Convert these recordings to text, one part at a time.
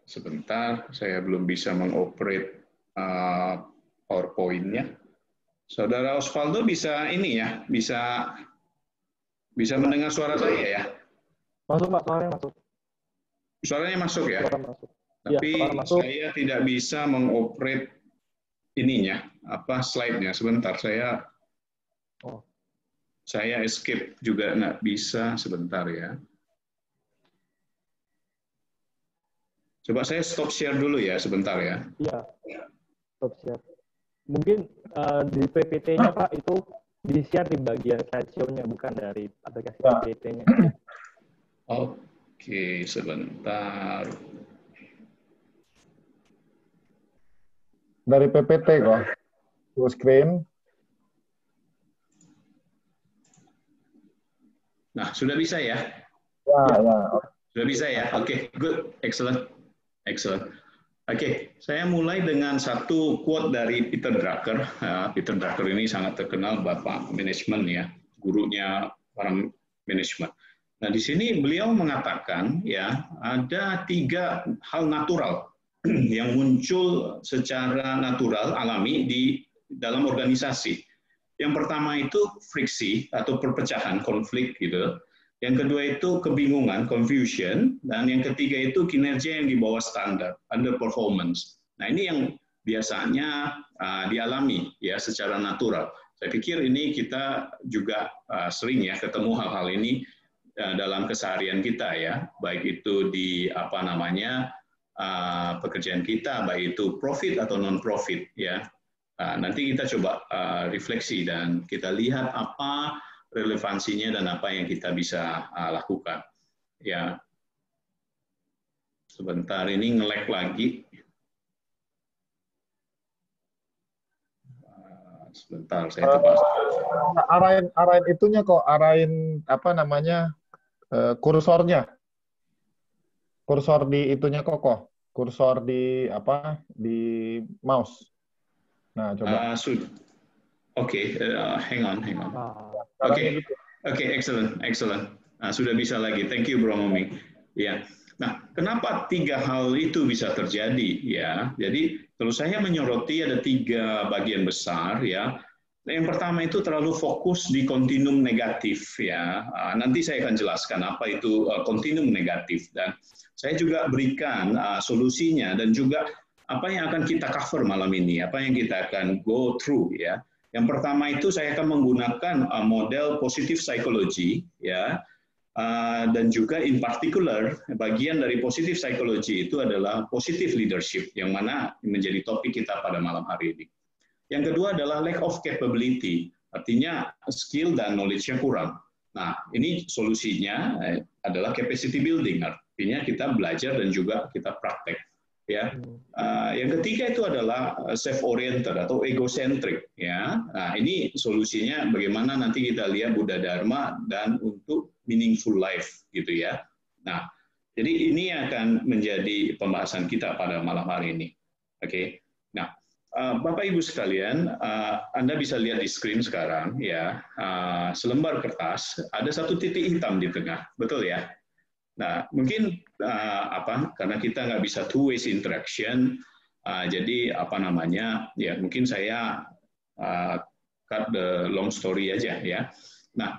Sebentar, saya belum bisa mengoperate PowerPoint-nya. Saudara Osvaldo bisa ini ya, bisa mendengar suara saya ya? Masuk, Pak, suaranya masuk. Suaranya masuk ya? Suara masuk. Tapi ya, masuk. saya tidak bisa mengoperate ininya, slide-nya. Sebentar, saya escape juga nggak bisa, sebentar ya. Coba saya stop share dulu ya, sebentar ya. Iya, stop share. Mungkin di PPT-nya, Pak, itu di-share di bagian slideshow-nya, bukan dari aplikasi PPT-nya. Oke, sebentar. Dari PPT kok. Full screen. Nah, sudah bisa ya? Ya. Sudah bisa ya? Oke, good. Excellent. Oke, saya mulai dengan satu quote dari Peter Drucker. Peter Drucker ini sangat terkenal bapak manajemen ya, gurunya orang manajemen. Nah, di sini beliau mengatakan ya, ada 3 hal natural yang muncul secara natural alami di dalam organisasi. Yang pertama itu friksi atau perpecahan, konflik gitu. Yang kedua itu kebingungan, confusion, dan yang ketiga itu kinerja yang di bawah standar, underperformance. Nah, ini yang biasanya dialami ya secara natural. Saya pikir ini kita juga sering ya ketemu hal-hal ini dalam keseharian kita ya, baik itu di pekerjaan kita, baik itu profit atau non profit ya. Nanti kita coba refleksi dan kita lihat apa relevansinya dan apa yang kita bisa lakukan. Ya, sebentar ini nge-lag lagi. Sebentar saya coba. Arahin itunya kok, arahin kursornya. Kursor di itunya kok. Kursor di di mouse. Nah, coba. Oke, hang on. Oke, excellent. Sudah bisa lagi. Thank you, Bro Momi. Ya. Nah, kenapa 3 hal itu bisa terjadi? Ya, jadi kalau saya menyoroti ada 3 bagian besar ya. Yang pertama itu terlalu fokus di kontinum negatif ya. Nanti saya akan jelaskan apa itu kontinum negatif dan saya juga berikan solusinya dan juga apa yang akan kita cover malam ini, apa yang kita akan go through ya. Yang pertama itu saya akan menggunakan model positive psychology ya, dan juga in particular bagian dari positive psychology itu adalah positive leadership yang mana menjadi topik kita pada malam hari ini. Yang kedua adalah lack of capability, artinya skill dan knowledge-nya kurang. Nah, ini solusinya adalah capacity building, artinya kita belajar dan juga kita praktek. Ya, yang ketiga itu adalah self-oriented atau egocentric. Ya, nah ini solusinya bagaimana nanti kita lihat Buddha Dharma dan untuk meaningful life, gitu ya. Nah, jadi ini akan menjadi pembahasan kita pada malam hari ini. Oke. Nah, Bapak Ibu sekalian, Anda bisa lihat di screen sekarang, ya, selembar kertas ada satu titik hitam di tengah, betul ya? Nah, mungkin karena kita nggak bisa two-way interaction, jadi ya mungkin saya cut the long story aja ya. Nah,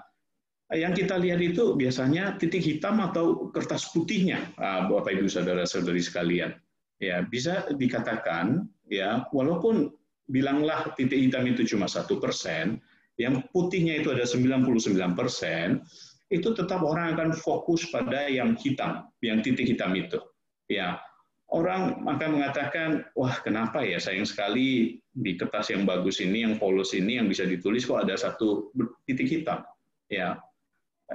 yang kita lihat itu biasanya titik hitam atau kertas putihnya, Bapak Ibu saudara-saudari sekalian. Ya, bisa dikatakan ya, walaupun bilanglah titik hitam itu cuma 1%, yang putihnya itu ada 99%. Itu tetap orang akan fokus pada yang hitam, yang titik hitam itu. Ya, orang akan mengatakan, wah kenapa ya sayang sekali di kertas yang bagus ini, yang polos ini, yang bisa ditulis kok ada satu titik hitam. Ya,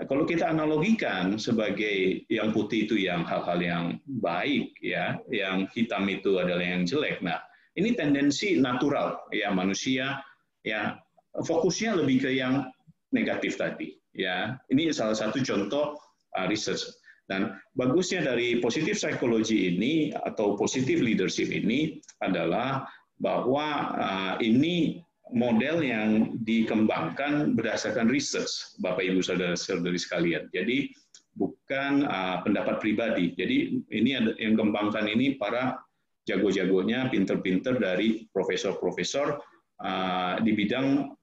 kalau kita analogikan sebagai yang putih itu yang hal-hal yang baik, ya, yang hitam itu adalah yang jelek. Nah, ini tendensi natural ya manusia, ya fokusnya lebih ke yang negatif tadi. Ya, ini salah satu contoh research. Dan bagusnya dari positive psychology ini atau positive leadership ini adalah bahwa ini model yang dikembangkan berdasarkan research, Bapak Ibu saudara-saudari sekalian. Jadi bukan pendapat pribadi. Jadi ini ada yang kembangkan ini para jago-jagonya, pinter-pinter dari profesor-profesor di bidang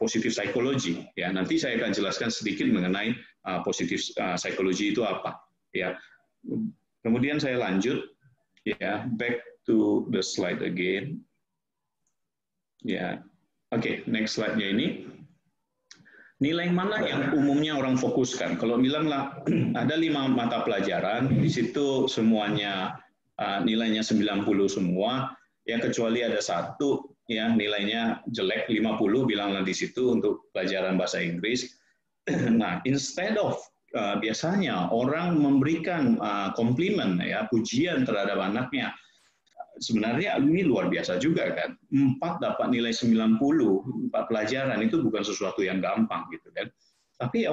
positif psikologi. Ya, nanti saya akan jelaskan sedikit mengenai positif psikologi itu apa. Ya, kemudian saya lanjut. Ya, back to the slide again. Ya, oke, next slide-nya ini. Nilai mana yang umumnya orang fokuskan? Kalau bilanglah ada 5 mata pelajaran, di situ semuanya nilainya 90 semua, ya kecuali ada satu ya nilainya jelek 50, bilanglah di situ untuk pelajaran bahasa Inggris. Nah, instead of biasanya orang memberikan komplimen ya pujian terhadap anaknya. Sebenarnya ini luar biasa juga kan. 4 dapat nilai 90, 4 pelajaran itu bukan sesuatu yang gampang gitu kan. Tapi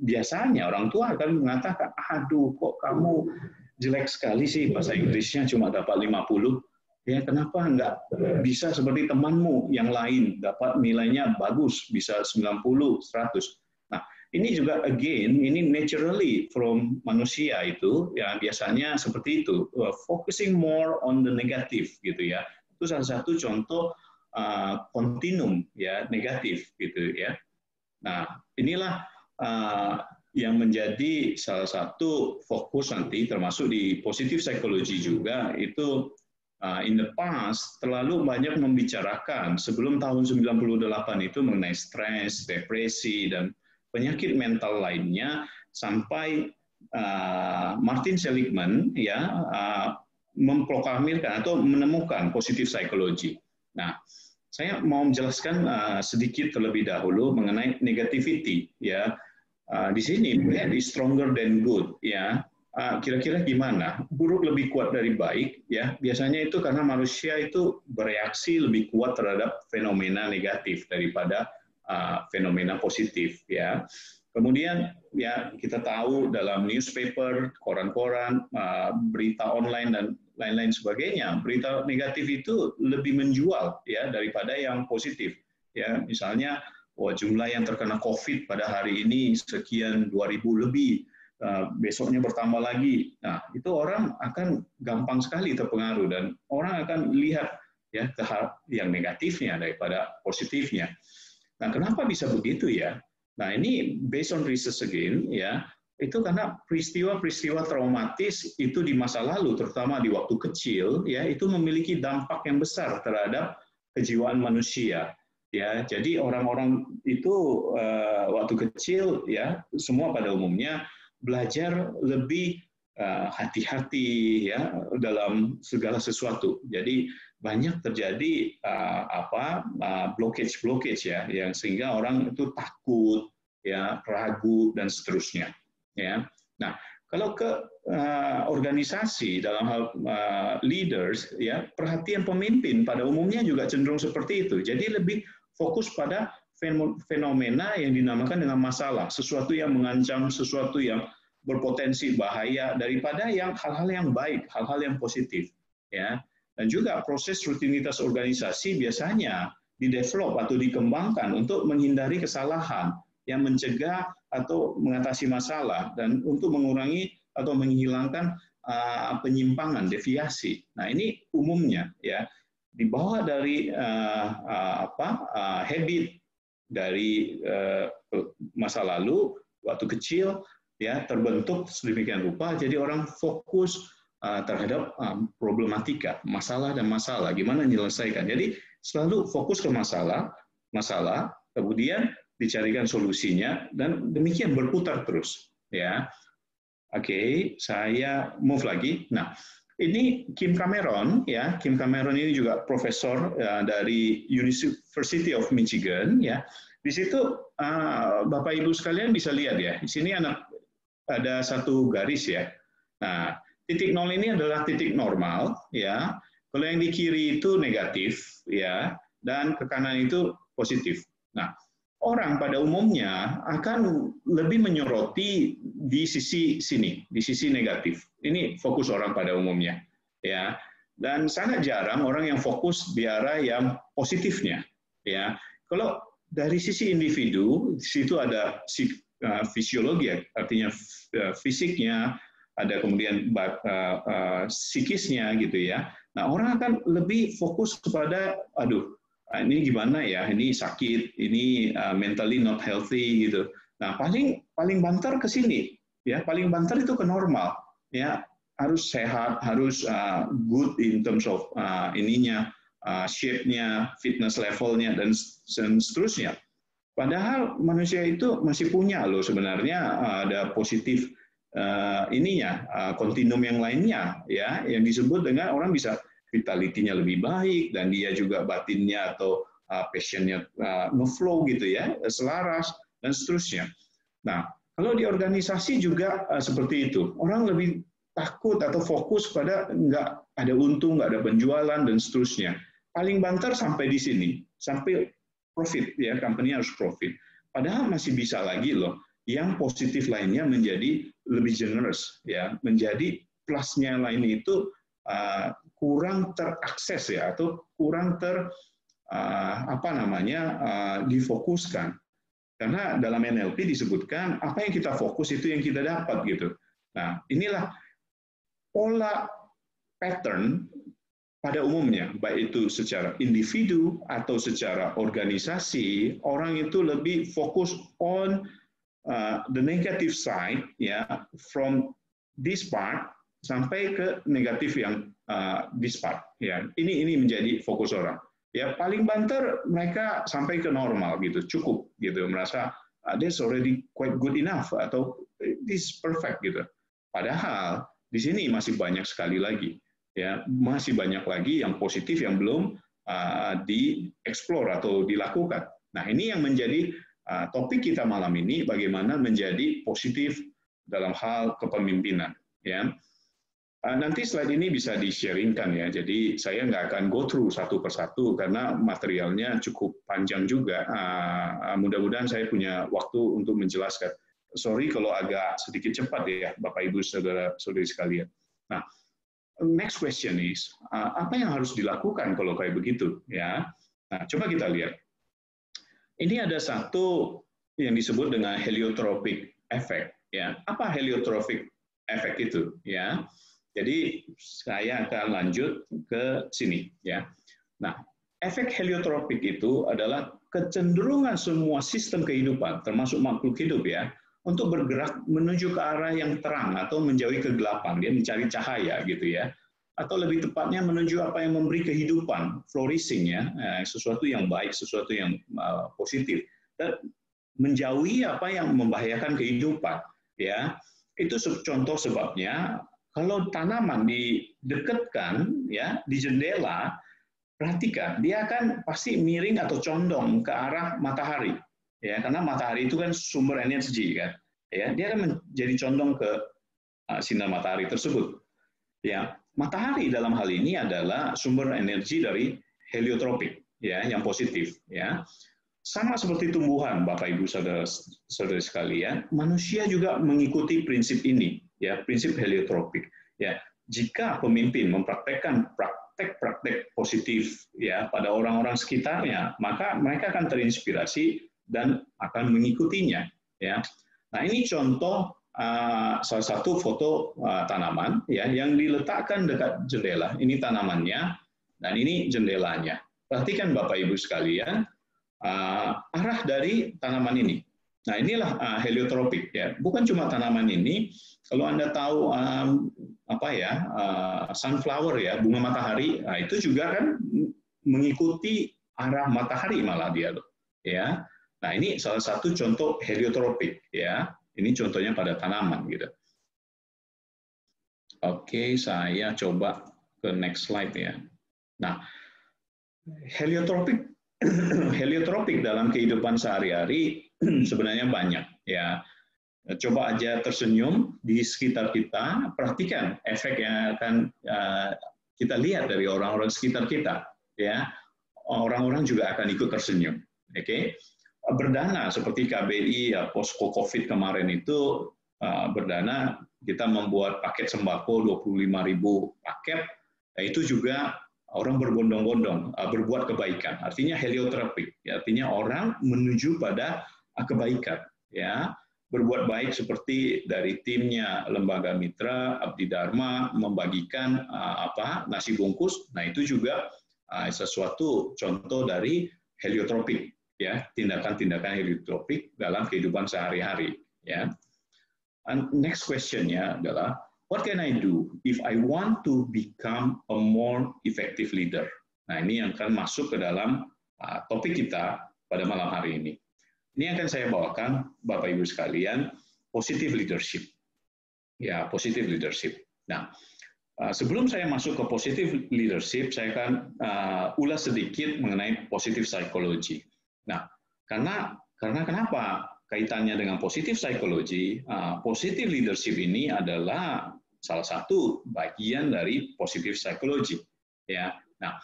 biasanya orang tua akan mengatakan, aduh kok kamu jelek sekali sih bahasa Inggrisnya cuma dapat 50. Ya kenapa nggak bisa seperti temanmu yang lain dapat nilainya bagus bisa 90, 100. Nah, ini juga again ini naturally from manusia itu ya biasanya seperti itu, focusing more on the negative gitu ya. Itu salah satu contoh kontinum ya negatif gitu ya. Nah, inilah yang menjadi salah satu fokus nanti termasuk di positive psychology juga itu in the past terlalu banyak membicarakan sebelum tahun 98 itu mengenai stres, depresi dan penyakit mental lainnya sampai Martin Seligman ya memproklamirkan atau menemukan positive psychology. Nah, saya mau menjelaskan sedikit terlebih dahulu mengenai negativity ya. Di sini di stronger than good ya. Kira-kira gimana? Buruk lebih kuat dari baik ya. Biasanya itu karena manusia itu bereaksi lebih kuat terhadap fenomena negatif daripada fenomena positif ya. Kemudian ya kita tahu dalam newspaper, koran-koran, berita online dan lain-lain sebagainya, berita negatif itu lebih menjual ya daripada yang positif. Ya, misalnya jumlah yang terkena COVID pada hari ini sekian 2.000 lebih, besoknya bertambah lagi. Nah, itu orang akan gampang sekali terpengaruh dan orang akan lihat ya ke hal yang negatifnya daripada positifnya. Nah, kenapa bisa begitu ya? Nah, ini based on research again, ya, itu karena peristiwa-peristiwa traumatis itu di masa lalu, terutama di waktu kecil, ya, itu memiliki dampak yang besar terhadap kejiwaan manusia. Ya, jadi orang-orang itu waktu kecil, ya, semua pada umumnya belajar lebih hati-hati, ya, dalam segala sesuatu. Jadi banyak terjadi blockage ya, yang sehingga orang itu takut, ya, ragu dan seterusnya. Ya, nah kalau ke organisasi dalam hal leaders, ya, perhatian pemimpin pada umumnya juga cenderung seperti itu. Jadi lebih fokus pada fenomena yang dinamakan dengan masalah, sesuatu yang mengancam, sesuatu yang berpotensi bahaya daripada yang hal-hal yang baik, hal-hal yang positif, ya. Dan juga proses rutinitas organisasi biasanya didevelop atau dikembangkan untuk menghindari kesalahan, yang mencegah atau mengatasi masalah dan untuk mengurangi atau menghilangkan penyimpangan, deviasi. Nah, ini umumnya ya dibawa dari habit dari masa lalu waktu kecil ya terbentuk sedemikian rupa jadi orang fokus terhadap problematika, masalah dan masalah, gimana menyelesaikan. Jadi selalu fokus ke masalah, kemudian dicarikan solusinya dan demikian berputar terus, ya. Oke, saya move lagi. Nah, ini Kim Cameron, ya. Kim Cameron ini juga profesor dari University of Michigan, ya. Di situ Bapak Ibu sekalian bisa lihat ya. Di sini ada satu garis ya. Nah, titik nol ini adalah titik normal, ya. Kalau yang di kiri itu negatif, ya, dan ke kanan itu positif. Nah, orang pada umumnya akan lebih menyoroti di sisi sini, di sisi negatif. Ini fokus orang pada umumnya, ya. Dan sangat jarang orang yang fokus di arah yang positifnya, ya. Kalau dari sisi individu, di situ ada fisiologi, artinya fisiknya, ada kemudian psikisnya gitu ya. Nah, orang akan lebih fokus kepada, aduh, ini gimana ya, ini sakit, ini mentally not healthy gitu. Nah, paling banter ke sini, ya, paling banter itu ke normal, ya, harus sehat, harus good in terms of ininya, shape-nya, fitness levelnya, dan seterusnya. Padahal manusia itu masih punya loh sebenarnya ada positif ininya, kontinum yang lainnya, ya, yang disebut dengan orang bisa vitality-nya lebih baik dan dia juga batinnya atau passion-nya ngeflow gitu ya, selaras dan seterusnya. Nah, kalau di organisasi juga seperti itu, orang lebih takut atau fokus pada nggak ada untung, nggak ada penjualan dan seterusnya. Paling banter sampai di sini, sampai profit, ya, company harus profit. Padahal masih bisa lagi loh, yang positif lainnya menjadi lebih generous, ya, menjadi plusnya lain itu kurang terakses ya, atau kurang difokuskan. Karena dalam NLP disebutkan apa yang kita fokus itu yang kita dapat gitu. Nah, inilah pola pattern pada umumnya, baik itu secara individu atau secara organisasi, orang itu lebih fokus on the negative side, ya, from this part sampai ke negatif yang this part, ya. Ini menjadi fokus orang. Ya, paling banter mereka sampai ke normal gitu, cukup gitu, merasa that's already quite good enough atau this perfect gitu. Padahal di sini masih banyak sekali lagi. Ya, masih banyak lagi yang positif yang belum dieksplor atau dilakukan. Nah, ini yang menjadi topik kita malam ini, bagaimana menjadi positif dalam hal kepemimpinan. Ya, nanti slide ini bisa di-sharingkan ya. Jadi saya nggak akan go through satu persatu karena materialnya cukup panjang juga. Mudah-mudahan saya punya waktu untuk menjelaskan. Sorry kalau agak sedikit cepat ya, Bapak Ibu saudara-saudari sekalian. Nah, next question is, apa yang harus dilakukan kalau kayak begitu? Ya, nah, coba kita lihat. Ini ada satu yang disebut dengan heliotropic effect. Ya, apa heliotropic effect itu? Ya, jadi saya akan lanjut ke sini. Ya, nah, efek heliotropik itu adalah kecenderungan semua sistem kehidupan, termasuk makhluk hidup ya, untuk bergerak menuju ke arah yang terang atau menjauhi kegelapan. Dia mencari cahaya gitu ya. Atau lebih tepatnya menuju apa yang memberi kehidupan, flourishing ya, sesuatu yang baik, sesuatu yang positif. Dan menjauhi apa yang membahayakan kehidupan ya. Itu contoh sebabnya kalau tanaman didekatkan ya di jendela, perhatikan dia akan pasti miring atau condong ke arah matahari. Ya, karena matahari itu kan sumber energi kan, ya dia akan menjadi condong ke sinar matahari tersebut. Ya, matahari dalam hal ini adalah sumber energi dari heliotropik, ya, yang positif. Ya, sama seperti tumbuhan, Bapak Ibu saudara sekalian, manusia juga mengikuti prinsip ini, ya, prinsip heliotropik. Ya, jika pemimpin mempraktekkan praktek positif, ya, pada orang-orang sekitarnya, maka mereka akan terinspirasi dan akan mengikutinya. Ya, nah ini contoh salah satu foto tanaman ya yang diletakkan dekat jendela. Ini tanamannya dan ini jendelanya. Perhatikan Bapak Ibu sekalian arah dari tanaman ini. Nah inilah heliotropik ya. Bukan cuma tanaman ini. Kalau Anda tahu sunflower ya, bunga matahari, nah, itu juga kan mengikuti arah matahari malah dia loh. Ya. Nah, ini salah satu contoh heliotropik ya. Ini contohnya pada tanaman gitu. Oke, saya coba ke next slide ya. Nah, heliotropik dalam kehidupan sehari-hari sebenarnya banyak ya. Coba aja tersenyum di sekitar kita, perhatikan efek yang akan kita lihat dari orang-orang sekitar kita ya. Orang-orang juga akan ikut tersenyum. Oke. Berdana seperti KBRI ya, posko COVID kemarin itu berdana kita membuat paket sembako 25.000 paket, itu juga orang berbondong-bondong berbuat kebaikan, artinya heliotropik, ya, artinya orang menuju pada kebaikan, ya. berbuat baik seperti dari timnya lembaga mitra Abdi Dharma membagikan nasi bungkus. Nah, itu juga sesuatu contoh dari heliotropik, ya, tindakan-tindakan heliotropik dalam kehidupan sehari-hari, ya. And next question-nya adalah, what can I do if I want to become a more effective leader? Nah, ini yang akan masuk ke dalam topik kita pada malam hari ini. Ini akan saya bawakan, Bapak Ibu sekalian, positive leadership. Ya, positive leadership. Nah, sebelum saya masuk ke positive leadership, saya akan ulas sedikit mengenai positive psychology. Nah, karena kenapa kaitannya dengan positive psychology? Positive leadership ini adalah salah satu bagian dari positive psychology. Ya, nah,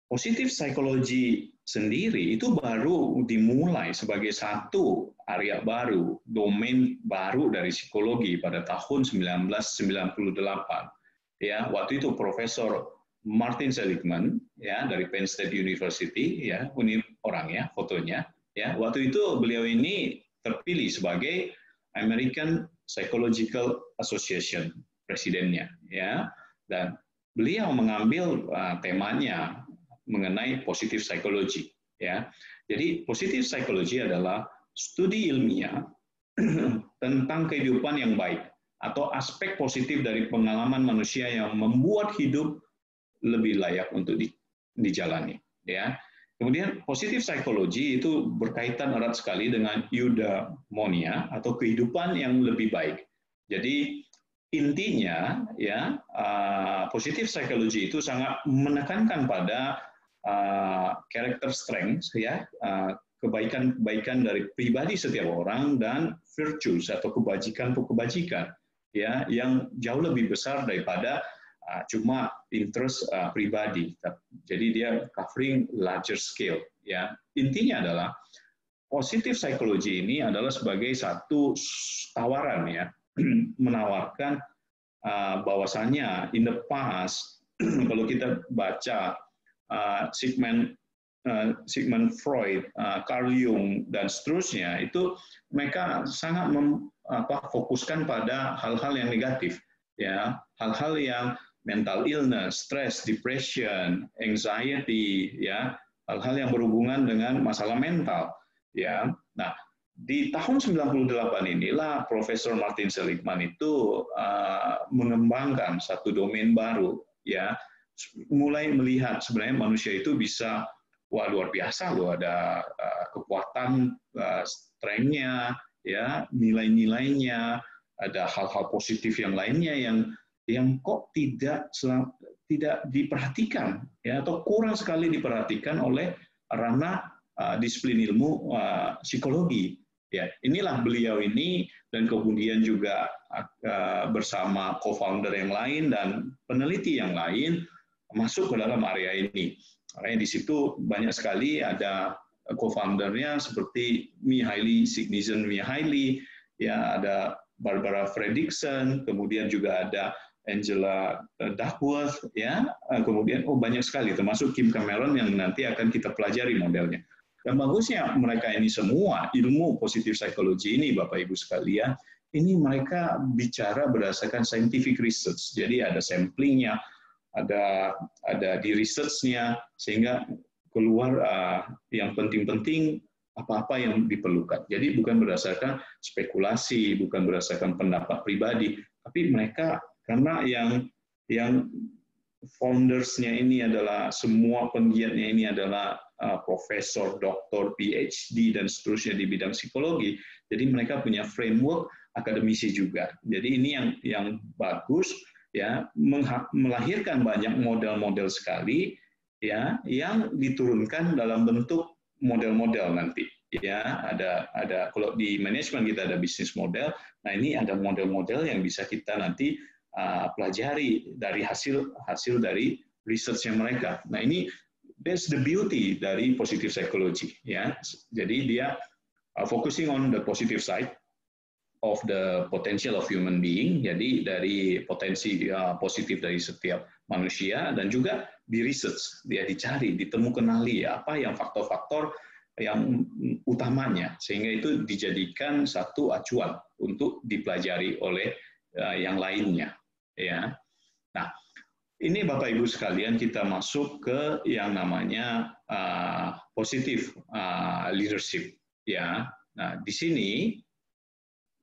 positive psychology sendiri itu baru dimulai sebagai satu area baru, domain baru dari psikologi pada tahun 1998. Ya, waktu itu Profesor Martin Seligman, ya, dari Penn State University, ya, orangnya, fotonya, ya, waktu itu beliau ini terpilih sebagai American Psychological Association presidennya, ya, dan beliau mengambil temanya mengenai positive psychology, ya. Jadi positive psychology adalah studi ilmiah tentang kehidupan yang baik atau aspek positif dari pengalaman manusia yang membuat hidup lebih layak untuk dijalani, ya. Kemudian positive psychology itu berkaitan erat sekali dengan eudaimonia atau kehidupan yang lebih baik. Jadi intinya, ya, positive psychology itu sangat menekankan pada character strength, ya, kebaikan dari pribadi setiap orang dan virtues atau kebajikan, ya, yang jauh lebih besar daripada cuma interest pribadi. Jadi dia covering larger scale, ya. Intinya adalah positive psychology ini adalah sebagai satu tawaran, ya, menawarkan bahwasannya in the past kalau kita baca Sigmund Freud, Carl Jung, dan seterusnya, itu mereka sangat fokuskan pada hal-hal yang negatif, ya, hal-hal yang mental illness, stress, depression, anxiety, ya, hal-hal yang berhubungan dengan masalah mental, ya. Nah, di tahun 98 inilah Profesor Martin Seligman itu mengembangkan satu domain baru, ya, mulai melihat sebenarnya manusia itu bisa, wah, luar biasa loh, ada kekuatan, strength-nya, ya, nilai-nilainya, ada hal-hal positif yang lainnya yang kok tidak diperhatikan, ya, atau kurang sekali diperhatikan oleh ranah disiplin ilmu psikologi. Ya, inilah beliau ini, dan kemudian juga bersama co-founder yang lain dan peneliti yang lain masuk ke dalam area ini. Makanya di situ banyak sekali ada co-foundernya seperti Mihaly Csikszentmihalyi, ya, ada Barbara Fredrickson, kemudian juga ada Angela Duckworth, ya, kemudian banyak sekali, termasuk Kim Cameron yang nanti akan kita pelajari modelnya. Dan bagusnya mereka ini semua ilmu positive psychology ini, Bapak Ibu sekalian, ini mereka bicara berdasarkan scientific research. Jadi ada samplingnya, ada di research-nya, sehingga keluar yang penting-penting, apa-apa yang diperlukan. Jadi bukan berdasarkan spekulasi, bukan berdasarkan pendapat pribadi, tapi mereka, karena yang founders-nya ini adalah, semua penggiatnya ini adalah profesor, doktor, PhD, dan seterusnya di bidang psikologi, jadi mereka punya framework akademisi juga. Jadi ini yang bagus, ya, melahirkan banyak model-model sekali, ya, yang diturunkan dalam bentuk model-model nanti, ya. Ada kalau di manajemen kita ada bisnis model. Nah, ini ada model-model yang bisa kita nanti pelajari dari hasil dari research-nya mereka. Nah, ini that's the beauty dari positive psychology, ya. Jadi dia focusing on the positive side of the potential of human being, jadi dari potensi positif dari setiap manusia, dan juga di research, dia dicari, ditemu kenali apa yang faktor-faktor yang utamanya, sehingga itu dijadikan satu acuan untuk dipelajari oleh yang lainnya. Ya, nah ini Bapak Ibu sekalian kita masuk ke yang namanya positive leadership. Ya, nah di sini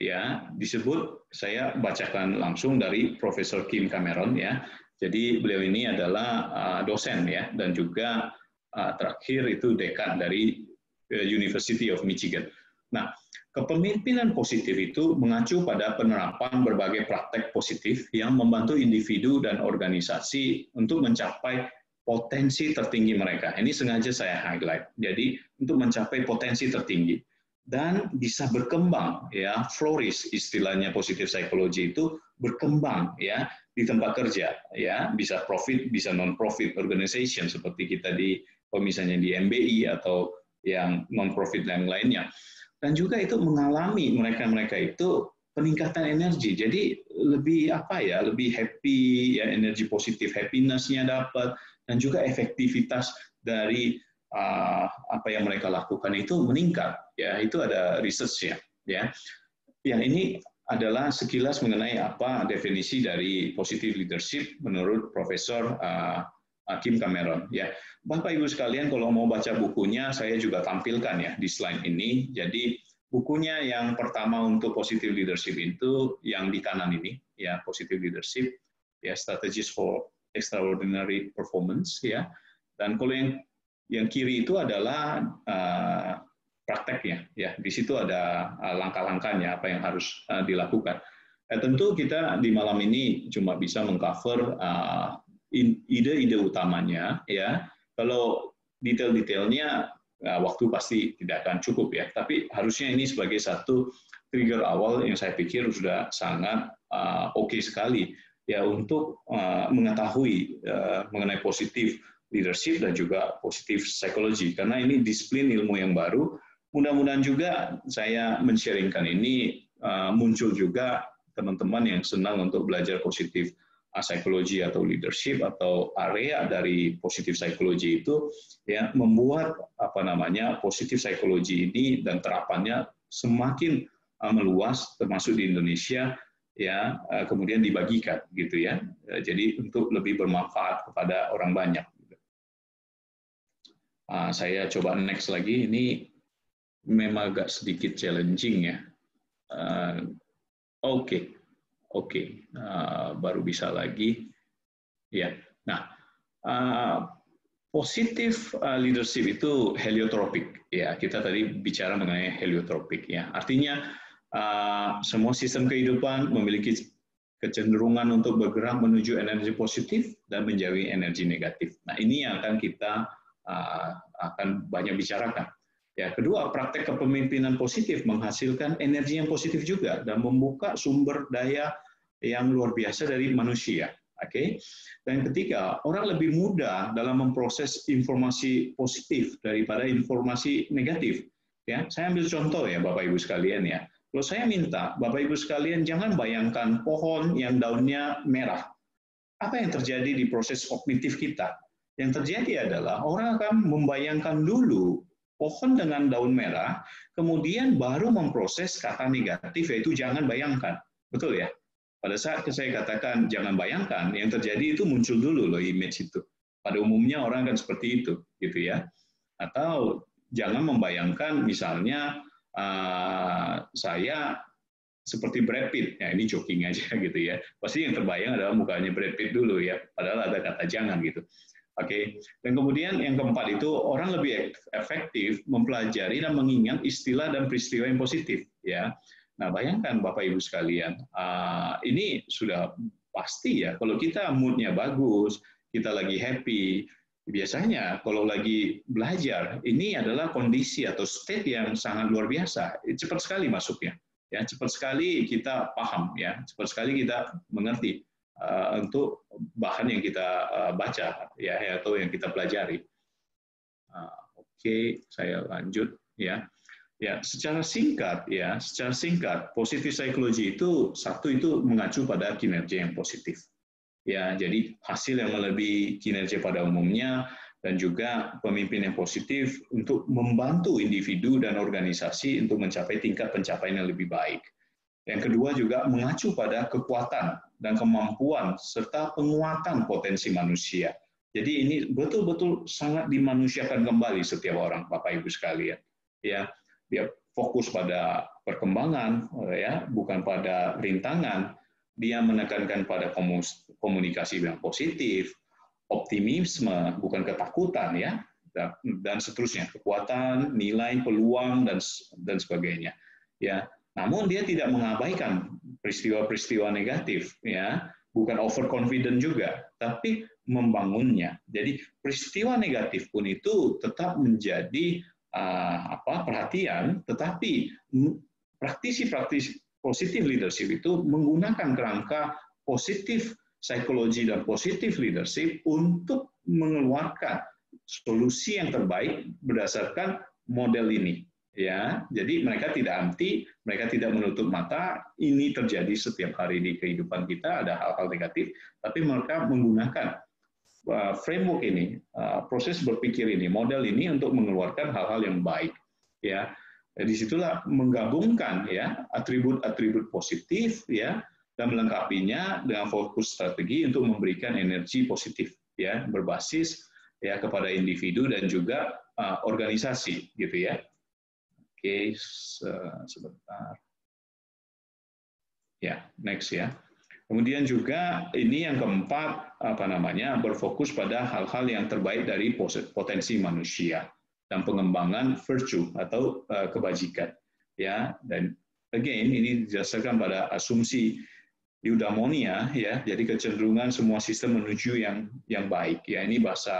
ya disebut, saya bacakan langsung dari Profesor Kim Cameron ya. Jadi beliau ini adalah dosen ya, dan juga terakhir itu dekan dari University of Michigan. Nah, kepemimpinan positif itu mengacu pada penerapan berbagai praktek positif yang membantu individu dan organisasi untuk mencapai potensi tertinggi mereka. Ini sengaja saya highlight. Jadi untuk mencapai potensi tertinggi dan bisa berkembang ya, flourish istilahnya positive psychology itu berkembang ya di tempat kerja ya, bisa profit, bisa non profit organization seperti kita di misalnya di MBI atau yang non profit yang lainnya. Dan juga itu mengalami mereka itu peningkatan energi. Jadi lebih lebih happy ya, energi positif, happiness-nya dapat, dan juga efektivitas dari apa yang mereka lakukan itu meningkat. Ya, itu ada research-nya ya. Yang ini adalah sekilas mengenai apa definisi dari positive leadership menurut Profesor Kim Cameron ya. Bapak Ibu sekalian, kalau mau baca bukunya saya juga tampilkan ya di slide ini. Jadi bukunya yang pertama untuk positive leadership itu yang di kanan ini ya, positive leadership ya, strategies for extraordinary performance ya. Dan kalau yang kiri itu adalah prakteknya ya. Di situ ada langkah-langkahnya apa yang harus dilakukan. Tentu kita di malam ini cuma bisa mengcover ide-ide utamanya ya. Kalau detail-detailnya waktu pasti tidak akan cukup ya, tapi harusnya ini sebagai satu trigger awal yang saya pikir sudah sangat oke sekali ya untuk mengetahui mengenai positif leadership dan juga positif psychology, karena ini disiplin ilmu yang baru. Mudah-mudahan juga saya men-sharingkan ini muncul juga teman-teman yang senang untuk belajar positif psikologi atau leadership atau area dari positif psikologi itu ya, membuat positif psikologi ini dan terapannya semakin meluas termasuk di Indonesia ya, kemudian dibagikan gitu ya. Jadi untuk lebih bermanfaat kepada orang banyak. Saya coba next lagi, ini memang agak sedikit challenging ya. Oke, baru bisa lagi. Ya, nah, positif leadership itu heliotropik. Ya, kita tadi bicara mengenai heliotropik. Ya, artinya semua sistem kehidupan memiliki kecenderungan untuk bergerak menuju energi positif dan menjauhi energi negatif. Nah, ini yang akan kita akan banyak bicarakan. Ya, kedua, praktek kepemimpinan positif menghasilkan energi yang positif juga dan membuka sumber daya yang luar biasa dari manusia. Oke. Dan ketiga, orang lebih mudah dalam memproses informasi positif daripada informasi negatif. Ya, saya ambil contoh ya Bapak Ibu sekalian ya. Kalau saya minta Bapak Ibu sekalian jangan bayangkan pohon yang daunnya merah. Apa yang terjadi di proses kognitif kita? Yang terjadi adalah orang akan membayangkan dulu pohon dengan daun merah, kemudian baru memproses kata negatif, yaitu jangan bayangkan. Betul ya? Pada saat saya katakan jangan bayangkan, yang terjadi itu muncul dulu loh image itu. Pada umumnya orang kan seperti itu, gitu ya. Atau jangan membayangkan misalnya saya seperti Brad Pitt. Ya, ini joking aja gitu ya. Pasti yang terbayang adalah mukanya Brad Pitt dulu ya, padahal ada kata jangan gitu. Oke, dan kemudian yang keempat itu orang lebih efektif mempelajari dan mengingat istilah dan peristiwa yang positif, ya. Nah, bayangkan Bapak Ibu sekalian, ini sudah pasti ya. Kalau kita moodnya bagus, kita lagi happy, biasanya kalau lagi belajar ini adalah kondisi atau state yang sangat luar biasa, cepat sekali masuknya, ya. Cepat sekali kita paham, ya. Cepat sekali kita mengerti. Untuk bahan yang kita baca ya atau yang kita pelajari. Oke, saya lanjut ya. Ya, secara singkat positive psychology itu mengacu pada kinerja yang positif. Ya, jadi hasil yang melebihi kinerja pada umumnya dan juga pemimpin yang positif untuk membantu individu dan organisasi untuk mencapai tingkat pencapaian yang lebih baik. Yang kedua juga mengacu pada kekuatan dan kemampuan serta penguatan potensi manusia. Jadi ini betul-betul sangat dimanusiakan kembali setiap orang, Bapak Ibu sekalian. Ya, dia fokus pada perkembangan, ya, bukan pada rintangan. Dia menekankan pada komunikasi yang positif, optimisme, bukan ketakutan, ya, dan seterusnya, kekuatan, nilai, peluang, dan sebagainya. Ya, namun dia tidak mengabaikan peristiwa-peristiwa negatif, ya, bukan overconfident juga, tapi membangunnya. Jadi peristiwa negatif pun itu tetap menjadi perhatian, tetapi praktisi-praktisi positif leadership itu menggunakan kerangka positif psikologi dan positif leadership untuk mengeluarkan solusi yang terbaik berdasarkan model ini. Ya, jadi mereka tidak anti, mereka tidak menutup mata. Ini terjadi setiap hari di kehidupan kita, ada hal-hal negatif, tapi mereka menggunakan framework ini, proses berpikir ini, model ini untuk mengeluarkan hal-hal yang baik. Ya, disitulah menggabungkan ya atribut-atribut positif ya dan melengkapinya dengan fokus strategi untuk memberikan energi positif ya berbasis ya kepada individu dan juga organisasi gitu ya. Oke, sebentar. Ya, next ya. Kemudian juga ini yang keempat berfokus pada hal-hal yang terbaik dari potensi manusia dan pengembangan virtue atau kebajikan. Ya, dan again ini didasarkan pada asumsi eudaimonia ya. Jadi kecenderungan semua sistem menuju yang baik. Ya, ini bahasa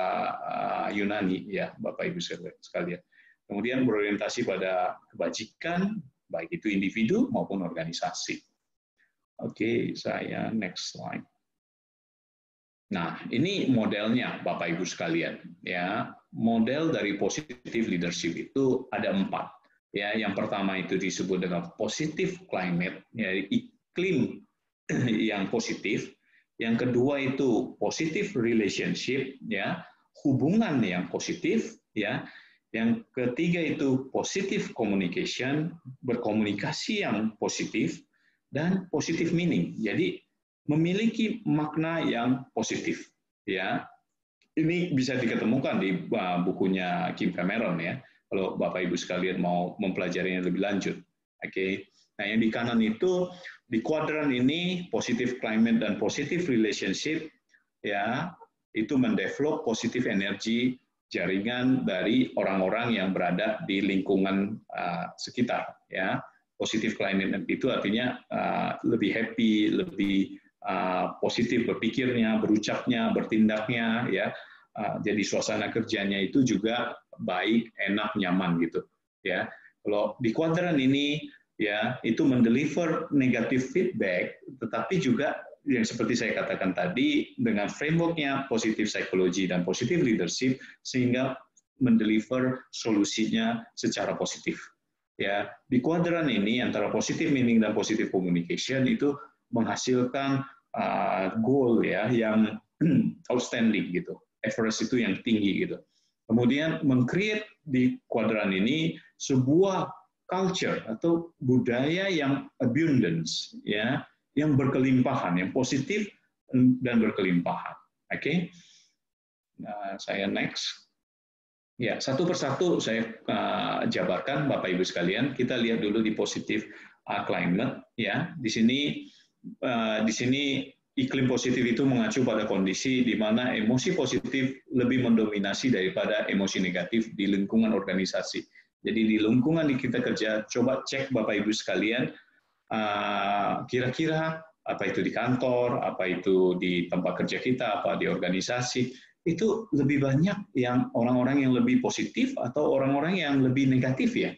Yunani ya, Bapak Ibu sekalian. Kemudian berorientasi pada kebajikan, baik itu individu maupun organisasi. Oke, saya next slide. Nah, ini modelnya, Bapak Ibu sekalian. Ya, model dari positive leadership itu ada 4. Ya, yang pertama itu disebut dengan positive climate, ya, iklim yang positif. Yang kedua itu positive relationship, ya, hubungan yang positif, ya. Yang ketiga itu positive communication, berkomunikasi yang positif, dan positive meaning. Jadi memiliki makna yang positif. Ya, ini bisa diketemukan di bukunya Kim Cameron ya. Kalau Bapak Ibu sekalian mau mempelajarinya lebih lanjut. Oke. Nah, yang di kanan itu di kuadran ini positive climate dan positive relationship ya, itu mendevelop positive energy jaringan dari orang-orang yang berada di lingkungan sekitar ya. Positive climate itu artinya lebih happy, lebih positif berpikirnya, berucapnya, bertindaknya ya. Jadi suasana kerjanya itu juga baik, enak, nyaman gitu ya. Kalau di kuadran ini ya itu mendeliver negative feedback, tetapi juga yang seperti saya katakan tadi dengan frameworknya positive psychology dan positive leadership sehingga mendeliver solusinya secara positif. Ya, di kuadran ini antara positive meaning dan positive communication itu menghasilkan goal ya yang outstanding gitu, average itu yang tinggi gitu. Kemudian meng-create di kuadran ini sebuah culture atau budaya yang abundance ya, yang berkelimpahan, yang positif dan berkelimpahan. Oke, nah, saya next. Ya, satu persatu saya jabarkan, Bapak Ibu sekalian. Kita lihat dulu di positif climate. Ya, di sini iklim positif itu mengacu pada kondisi di mana emosi positif lebih mendominasi daripada emosi negatif di lingkungan organisasi. Jadi di lingkungan di kita kerja, coba cek Bapak Ibu sekalian. Kira-kira apa itu di kantor, apa itu di tempat kerja kita, apa di organisasi, itu lebih banyak yang orang-orang yang lebih positif atau orang-orang yang lebih negatif ya.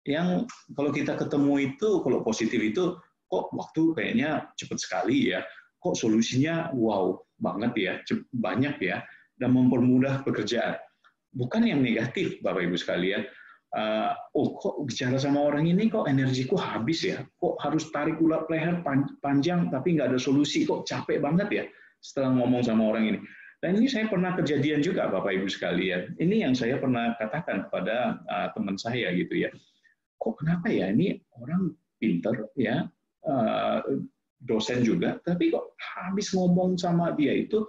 Yang kalau kita ketemu itu, kalau positif itu, kok waktu kayaknya cepat sekali ya, kok solusinya wow banget ya, banyak ya, dan mempermudah pekerjaan. Bukan yang negatif, Bapak Ibu sekalian. Kok bicara sama orang ini kok energiku habis ya, kok harus tarik ulat leher panjang tapi nggak ada solusi, kok capek banget ya setelah ngomong sama orang ini. Dan ini saya pernah kejadian juga, Bapak Ibu sekalian. Ini yang saya pernah katakan kepada teman saya gitu ya. Kok kenapa ya ini orang pinter ya, dosen juga, tapi kok habis ngomong sama dia itu,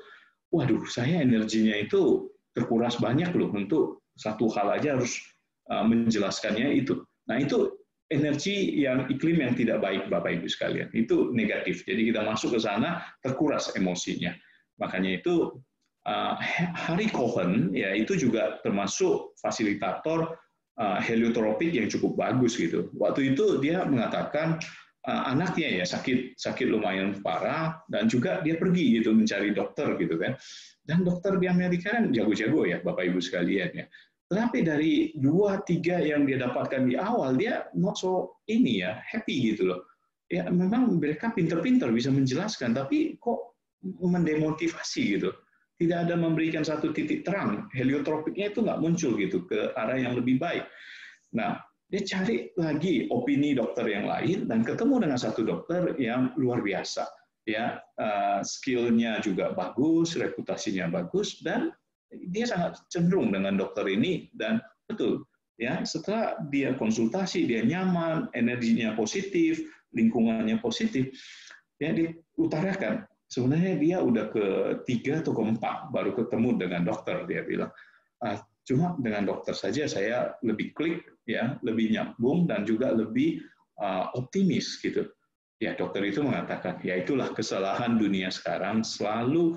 waduh, saya energinya itu terkuras banyak loh untuk satu hal aja harus menjelaskannya itu. Nah itu energi yang iklim yang tidak baik, Bapak Ibu sekalian, itu negatif. Jadi kita masuk ke sana terkuras emosinya. Makanya itu Harry Cohen ya itu juga termasuk fasilitator heliotropik yang cukup bagus gitu. Waktu itu dia mengatakan anaknya ya sakit lumayan parah dan juga dia pergi gitu mencari dokter gitu kan. Dan dokter di Amerika kan jago-jago ya Bapak Ibu sekalian ya. Tetapi dari 2-3 yang dia dapatkan di awal dia not so happy gitu loh. Ya memang mereka pinter-pinter bisa menjelaskan tapi kok mendemotivasi gitu. Tidak ada memberikan satu titik terang. Heliotropiknya itu nggak muncul gitu ke arah yang lebih baik. Nah, dia cari lagi opini dokter yang lain dan ketemu dengan satu dokter yang luar biasa. Ya, skill-nya juga bagus, reputasinya bagus, dan dia sangat cenderung dengan dokter ini dan betul. Ya, setelah dia konsultasi, dia nyaman, energinya positif, lingkungannya positif, ya diutarakan. Sebenarnya dia udah ke-3 atau ke-4 baru ketemu dengan dokter, dia bilang. Cuma dengan dokter saja saya lebih klik, ya, lebih nyambung dan juga lebih optimis gitu. Ya dokter itu mengatakan, ya itulah kesalahan dunia sekarang selalu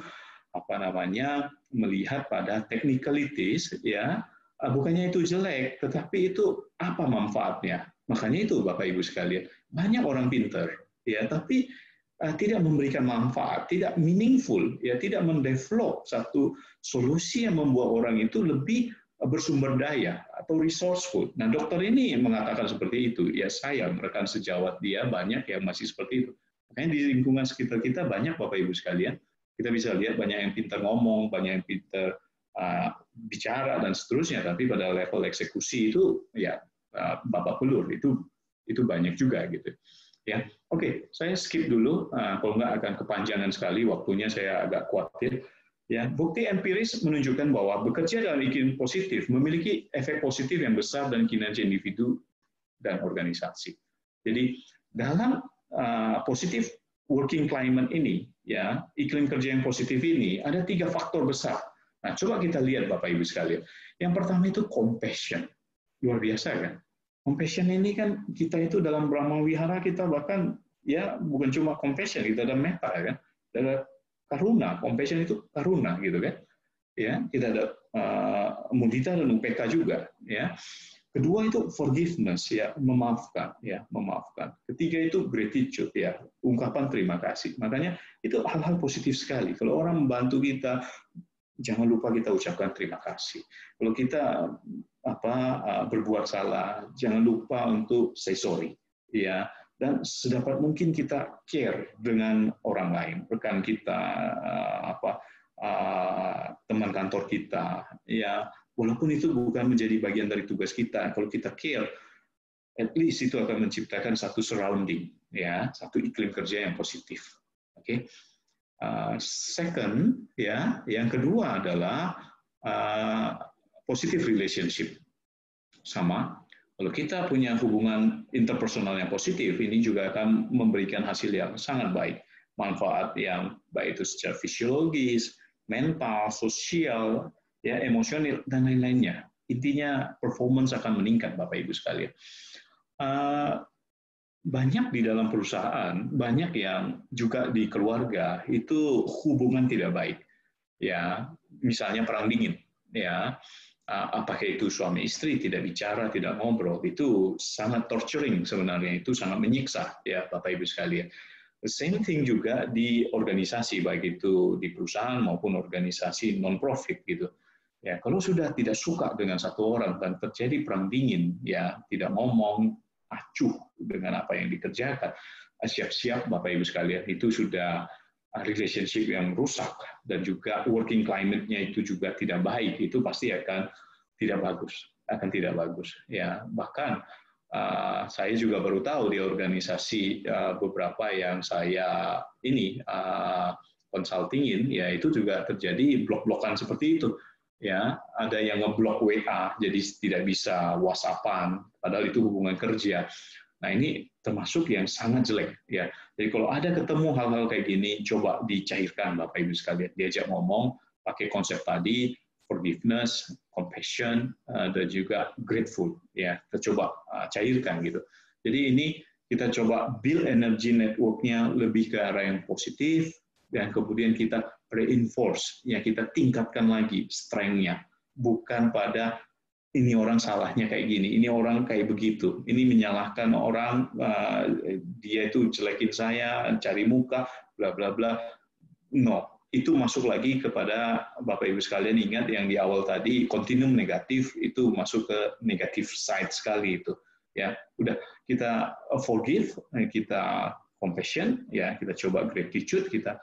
melihat pada technicalities, ya bukannya itu jelek, tetapi itu apa manfaatnya. Makanya itu Bapak Ibu sekalian, banyak orang pintar, ya tapi tidak memberikan manfaat, tidak meaningful, ya tidak mendevelop satu solusi yang membuat orang itu lebih bersumber daya atau resourceful. Nah, dokter ini mengatakan seperti itu. Ya sayang, rekan sejawat dia banyak yang masih seperti itu. Makanya di lingkungan sekitar kita banyak Bapak Ibu sekalian. Kita bisa lihat banyak yang pintar ngomong, banyak yang pintar bicara dan seterusnya. Tapi pada level eksekusi itu ya babak belur. Itu banyak juga gitu. Ya, oke, saya skip dulu. Kalau nggak akan kepanjangan sekali waktunya, saya agak khawatir. Ya, bukti empiris menunjukkan bahwa bekerja dalam iklim positif memiliki efek positif yang besar dan kinerja individu dan organisasi. Jadi dalam positif working climate ini, ya iklim kerja yang positif ini ada 3 faktor besar. Nah, coba kita lihat Bapak Ibu sekalian. Yang pertama itu compassion, luar biasa kan? Compassion ini kan kita itu dalam Brahma Wihara kita bahkan ya bukan cuma compassion, kita ada metta kan, ada karuna. Compassion itu karuna gitu kan. Ya, kita ada mudita dan upeka juga ya. Kedua itu forgiveness ya, memaafkan ya, memaafkan. Ketiga itu gratitude ya, ungkapan terima kasih. Makanya itu hal-hal positif sekali. Kalau orang membantu kita, jangan lupa kita ucapkan terima kasih. Kalau kita berbuat salah, jangan lupa untuk say sorry ya. Dan sedapat mungkin kita care dengan orang lain, rekan kita, teman kantor kita ya. Walaupun itu bukan menjadi bagian dari tugas kita, kalau kita care, at least itu akan menciptakan satu surrounding, ya, satu iklim kerja yang positif. Oke. Second, ya, yang kedua adalah positive relationship. Sama, kalau kita punya hubungan interpersonal yang positif, ini juga akan memberikan hasil yang sangat baik, manfaat yang baik itu secara fisiologis, mental, sosial, ya, emosional, dan lain-lainnya. Intinya performance akan meningkat, Bapak Ibu sekalian. Banyak di dalam perusahaan, banyak yang juga di keluarga itu hubungan tidak baik. Ya, misalnya perang dingin, ya. Apakah itu suami istri tidak bicara, tidak ngobrol, itu sangat torturing sebenarnya, itu sangat menyiksa, ya Bapak Ibu sekalian. The same thing juga di organisasi, baik itu di perusahaan maupun organisasi non-profit gitu. Ya, kalau sudah tidak suka dengan satu orang dan terjadi perang dingin, ya tidak ngomong, acuh dengan apa yang dikerjakan, siap-siap Bapak Ibu sekalian, itu sudah relationship yang rusak dan juga working climate-nya itu juga tidak baik, itu pasti akan tidak bagus, ya. Bahkan saya juga baru tahu di organisasi beberapa yang saya consultingin, ya itu juga terjadi blok-blokan seperti itu. Ya, ada yang ngeblok WA, jadi tidak bisa WhatsAppan, padahal itu hubungan kerja. Nah, ini termasuk yang sangat jelek. Ya, jadi kalau ada ketemu hal-hal kayak gini, coba dicairkan, Bapak Ibu sekalian. Diajak ngomong, pakai konsep tadi, forgiveness, compassion, dan juga grateful. Ya, kita coba cairkan gitu. Jadi ini kita coba build energy network-nya lebih ke arah yang positif, dan kemudian kita reinforce, ya kita tingkatkan lagi strength-nya, bukan pada ini orang salahnya kayak gini, ini orang kayak begitu, ini menyalahkan orang, dia itu jelekin saya, cari muka, bla bla bla. No, itu masuk lagi kepada Bapak Ibu sekalian, ingat yang di awal tadi, continuum negatif itu masuk ke negative side sekali itu. Ya, udah kita forgive, kita compassion, ya kita coba gratitude, kita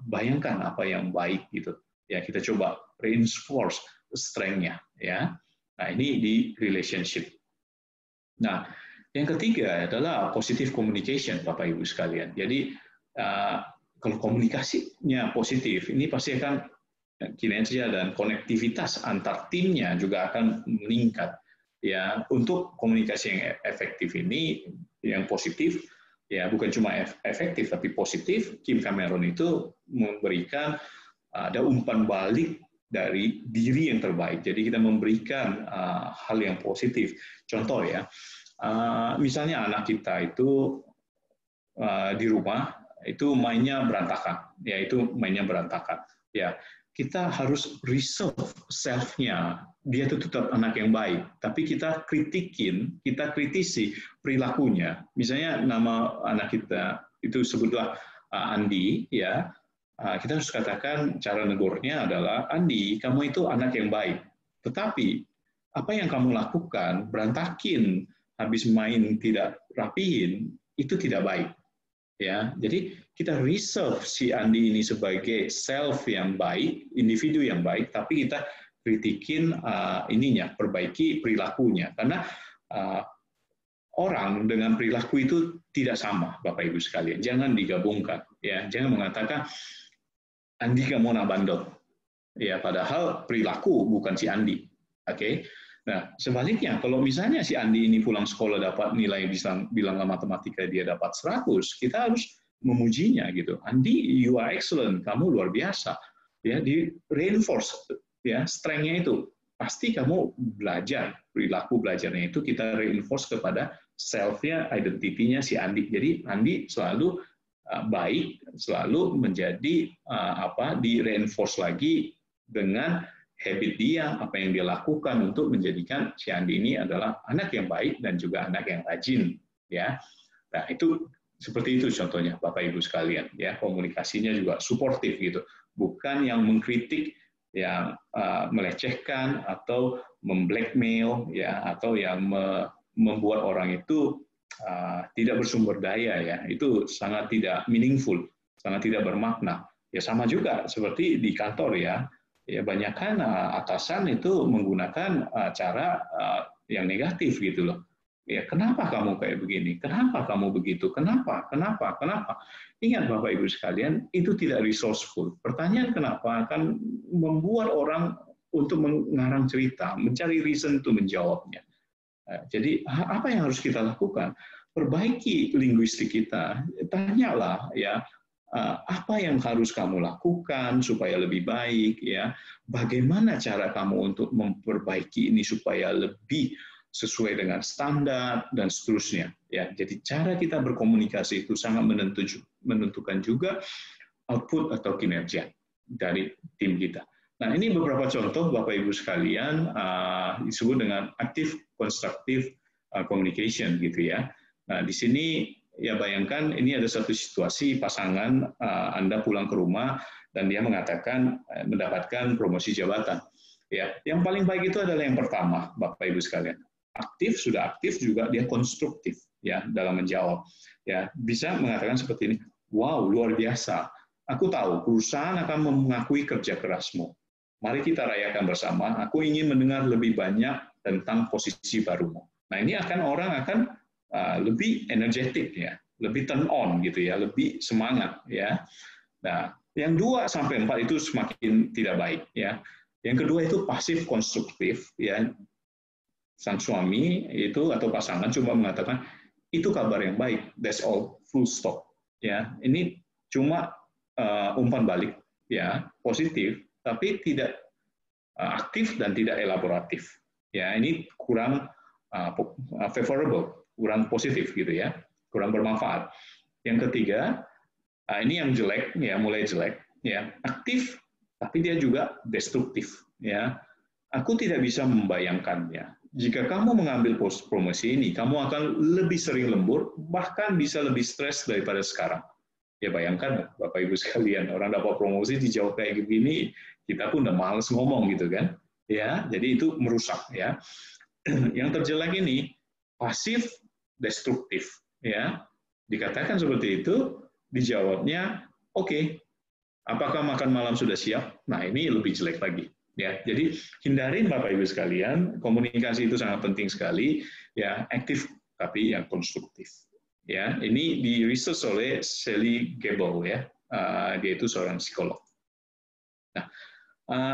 bayangkan apa yang baik gitu. Ya, kita coba reinforce strength-nya ya. Nah, ini di relationship. Nah, yang ketiga adalah positive communication, Bapak Ibu sekalian. Jadi kalau komunikasinya positif, ini pasti akan kinerja dan konektivitas antar timnya juga akan meningkat. Ya, untuk komunikasi yang efektif ini, yang positif, ya bukan cuma efektif tapi positif. Kim Cameron itu memberikan ada umpan balik dari diri yang terbaik. Jadi kita memberikan hal yang positif. Contoh ya, misalnya anak kita itu di rumah itu mainnya berantakan, ya itu mainnya berantakan. Ya, kita harus reserve self-nya. Dia itu tetap anak yang baik, tapi kita kritisi perilakunya. Misalnya nama anak kita itu sebutlah Andi, ya. Kita harus katakan cara negurnya adalah, Andi, kamu itu anak yang baik. Tetapi apa yang kamu lakukan, berantakin, habis main tidak rapihin, itu tidak baik. Ya, jadi kita reserve si Andi ini sebagai self yang baik, individu yang baik, tapi kita kritikin perbaiki perilakunya, karena orang dengan perilaku itu tidak sama, Bapak Ibu sekalian. Jangan digabungkan, ya. Jangan mengatakan Andi kamu nak bandel, ya. Padahal perilaku bukan si Andi, oke? Nah, sebaliknya, kalau misalnya si Andi ini pulang sekolah dapat nilai bilang matematika dia dapat 100, kita harus memujinya gitu. Andi, you are excellent, kamu luar biasa. Ya, di reinforce ya strength-nya itu. Pasti kamu belajar, perilaku belajarnya itu kita reinforce kepada self-nya, identity-nya si Andi. Jadi Andi selalu baik, selalu menjadi di reinforce lagi dengan habit dia, apa yang dia lakukan untuk menjadikan si Andi ini adalah anak yang baik dan juga anak yang rajin, ya. Nah, itu seperti itu contohnya, Bapak Ibu sekalian, ya. Komunikasinya juga suportif gitu, bukan yang mengkritik, yang melecehkan atau memblackmail, ya, atau yang membuat orang itu tidak bersumber daya, ya. Itu sangat tidak meaningful, sangat tidak bermakna. Ya sama juga seperti di kantor, ya. Ya banyakkan atasan itu menggunakan cara yang negatif gitu loh. Ya kenapa kamu kayak begini? Kenapa kamu begitu? Kenapa? Ingat Bapak Ibu sekalian, itu tidak resourceful. Pertanyaan kenapa akan membuat orang untuk mengarang cerita, mencari reason untuk menjawabnya. Jadi apa yang harus kita lakukan? Perbaiki linguistik kita. Tanyalah ya. Apa yang harus kamu lakukan supaya lebih baik, ya? Bagaimana cara kamu untuk memperbaiki ini supaya lebih sesuai dengan standar dan seterusnya, ya. Jadi cara kita berkomunikasi itu sangat menentukan juga output atau kinerja dari tim kita. Nah, ini beberapa contoh Bapak Ibu sekalian disebut dengan active constructive communication gitu ya. Nah, di sini ya bayangkan ini ada satu situasi pasangan Anda pulang ke rumah dan dia mengatakan mendapatkan promosi jabatan. Ya, yang paling baik itu adalah yang pertama, Bapak Ibu sekalian. Sudah aktif juga dia konstruktif ya dalam menjawab. Ya, bisa mengatakan seperti ini, wow, luar biasa. Aku tahu perusahaan akan mengakui kerja kerasmu. Mari kita rayakan bersama. Aku ingin mendengar lebih banyak tentang posisi barumu. Nah, ini orang akan lebih energetik ya, lebih turn on gitu ya, lebih semangat ya. Nah, Yang 2 sampai 4 itu semakin tidak baik, ya. Yang kedua itu pasif konstruktif, ya. Sang suami itu atau pasangan cuma mengatakan itu kabar yang baik, that's all, full stop, ya. Ini cuma umpan balik, ya, positif, tapi tidak aktif dan tidak elaboratif, ya. Ini kurang favorable, kurang positif gitu ya, kurang bermanfaat. Yang ketiga, ini yang jelek, ya, mulai jelek, ya, aktif, tapi dia juga destruktif, ya. Aku tidak bisa membayangkannya. Jika kamu mengambil promosi ini, kamu akan lebih sering lembur, bahkan bisa lebih stres daripada sekarang. Ya bayangkan, Bapak Ibu sekalian, orang dapat promosi dijawab kayak begini, kita pun udah males ngomong gitu kan. Ya, jadi itu merusak ya. Yang terjelek ini pasif destruktif, ya. Dikatakan seperti itu, dijawabnya oke. Apakah makan malam sudah siap? Nah, ini lebih jelek lagi. Ya, jadi hindarin Bapak Ibu sekalian, komunikasi itu sangat penting sekali, ya, aktif tapi yang konstruktif. Ya, ini di research oleh Sally Gable, ya, dia itu seorang psikolog. Nah,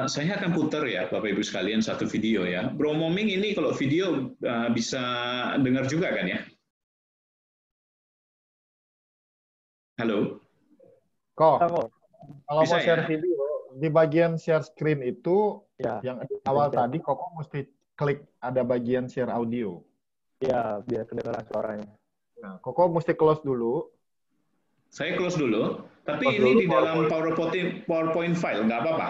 saya akan putar ya Bapak Ibu sekalian satu video ya. Bro Moming ini kalau video bisa dengar juga kan ya? Halo. Kok, kalau bisa mau share video, di bagian share screen itu, ya, yang awal tadi, Koko mesti klik ada bagian share audio. Iya, biar kedengaran suaranya. Nah, Koko mesti close dulu. Saya close dulu, tapi close ini dulu, di dalam PowerPoint file, nggak apa-apa?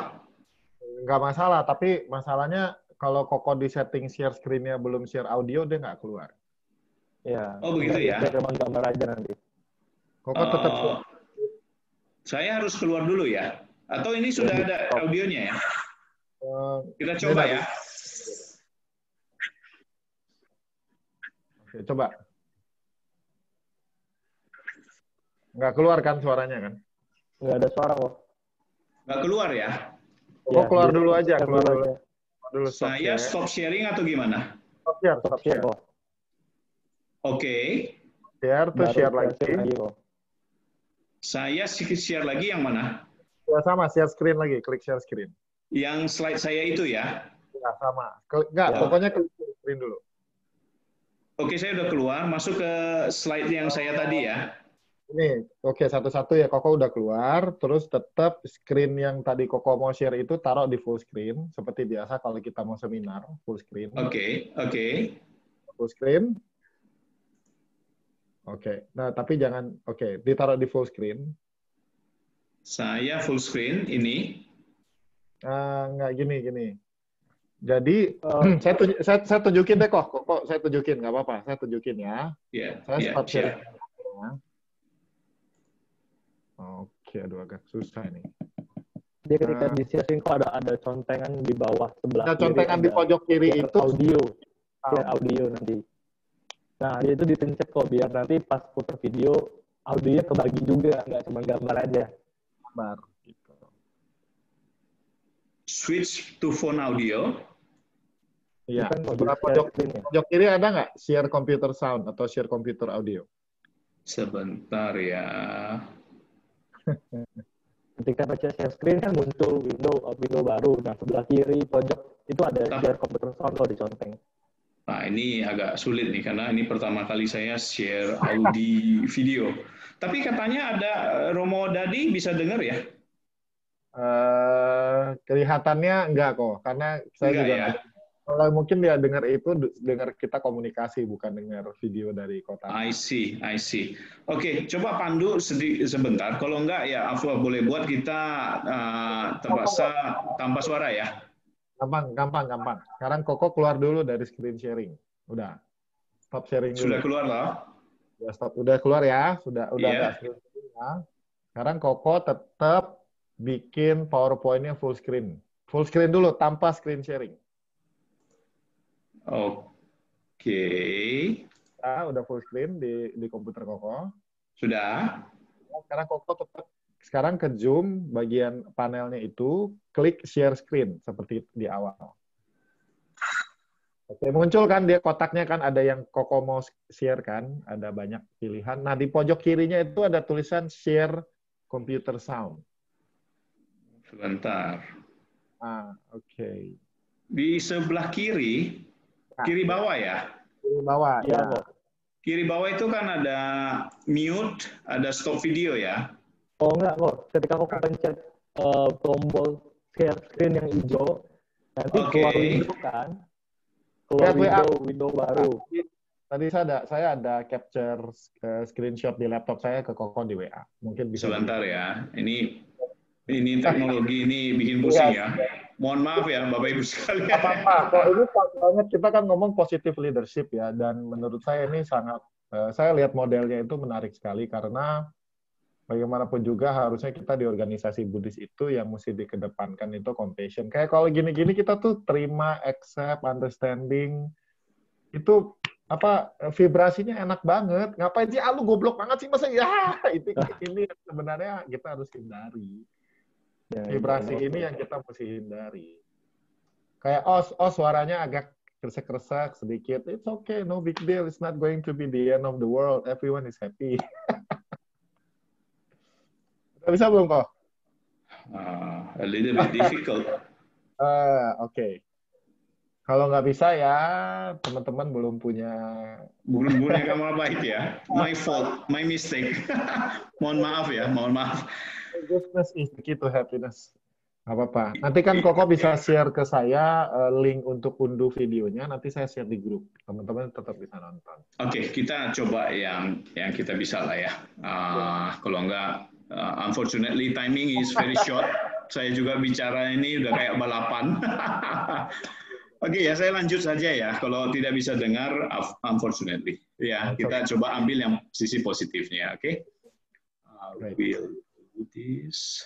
Nggak masalah, tapi masalahnya kalau Koko di setting share screen-nya belum share audio, dia nggak keluar. Ya. Oh, begitu ya? Saya cuma gambar aja nanti. Koko tetap saya harus keluar dulu ya? Atau ini sudah ada audionya ya? Kita coba ya. Oke, coba. Nggak keluar kan suaranya kan? Nggak ada suara kok. Nggak keluar ya? Kok keluar dulu aja, keluar dulu. Saya stop sharing atau gimana? Stop share. Oke. Share tuh share lagi. Saya share lagi yang mana? Ya sama, share screen lagi, klik share screen. Yang slide saya itu ya? Ya sama. Enggak, pokoknya klik share screen dulu. Oke, saya udah keluar, masuk ke slide yang saya tadi ya. Ini, oke, satu-satu ya, Koko udah keluar, terus tetap screen yang tadi Koko mau share itu taruh di full screen, seperti biasa kalau kita mau seminar, full screen. Oke. Full screen. Oke, nah tapi jangan, ditaruh di full screen. Saya full screen, ini. Nggak gini. Jadi, saya tunjukin deh kok saya tunjukin, nggak apa-apa, saya tunjukin ya. Saya stop share. Oke, aduh agak susah ini. Dia ketika di sharing kok ada contengan di bawah sebelah kiri. Contengan di pojok kiri itu audio nanti. Nah, itu dipencet kok biar nanti pas putar video audionya kebagi juga, nggak cuma gambar aja. Gambar gitu. Switch to phone audio. Iya. Pojok kiri ada nggak share computer sound atau share computer audio? Sebentar ya. Ketika baca share screen kan muncul window baru. Nah, sebelah kiri pojok itu ada share computer sound kalau diconteng. Nah, ini agak sulit nih karena ini pertama kali saya share audio video. Tapi katanya ada Romo Dadi bisa dengar ya? Kelihatannya enggak kok, karena saya enggak juga ya? Kalau mungkin dia dengar kita komunikasi, bukan dengar video dari kota. I see. Oke, coba pandu sebentar. Kalau enggak ya Afwa boleh buat kita terpaksa tanpa suara ya. Gampang. Sekarang Koko keluar dulu dari screen sharing. Udah. Stop sharing dulu. Sudah keluar loh. Ya, stop. Udah keluar ya. Sudah enggak screen sharing ya. Sekarang Koko tetap bikin PowerPoint-nya full screen. Full screen dulu tanpa screen sharing. Oke. Udah full screen di komputer Koko. Sudah. Sekarang Koko tetap ke Zoom bagian panelnya itu klik share screen seperti di awal. Oke, muncul kan dia kotaknya kan ada yang Koko mau share kan, ada banyak pilihan. Nah, di pojok kirinya itu ada tulisan share computer sound. Sebentar. Oke. Di sebelah kiri, kiri bawah ya? Kiri bawah, Iya, ya. Kok. Kiri bawah itu kan ada mute, ada stop video ya? Oh enggak kok, ketika kok pencet tombol share screen yang hijau, nanti keluar window kan, keluar window baru. Tadi saya ada capture screenshot di laptop saya ke Koko di WA. Mungkin bisa. Sebentar ya, ini teknologi ini bikin pusing ya. Mohon maaf ya Bapak Ibu sekalian. Apa-apa, kok ini pas banget kita kan ngomong positive leadership ya, dan menurut saya ini sangat, saya lihat modelnya itu menarik sekali karena bagaimanapun juga harusnya kita di organisasi Buddhis itu yang mesti dikedepankan itu compassion. Kayak kalau gini-gini kita tuh terima, accept, understanding, itu apa vibrasinya enak banget. Ngapain sih lu goblok banget sih masa ya itu ini sebenarnya kita harus hindari. Vibrasi ini yang kita mesti hindari. Kayak suaranya agak kresek-kresek sedikit. It's okay, no big deal. It's not going to be the end of the world. Everyone is happy. Bisa belum kok? A little bit difficult. Oke. Kalau nggak bisa ya, teman-teman belum punya kamera baik ya. My fault, my mistake. Mohon maaf ya, mohon maaf. Business is the key to happiness. Nggak apa-apa. Nanti kan Koko bisa share ke saya link untuk unduh videonya. Nanti saya share di grup. Teman-teman tetap bisa nonton. Oke, kita coba yang kita bisa lah ya. Kalau nggak, unfortunately timing is very short. Saya juga bicara ini udah kayak balapan. Oke ya, saya lanjut saja ya. Kalau tidak bisa dengar, unfortunately. Ya, kita coba ambil yang sisi positifnya. Oke. We'll do this.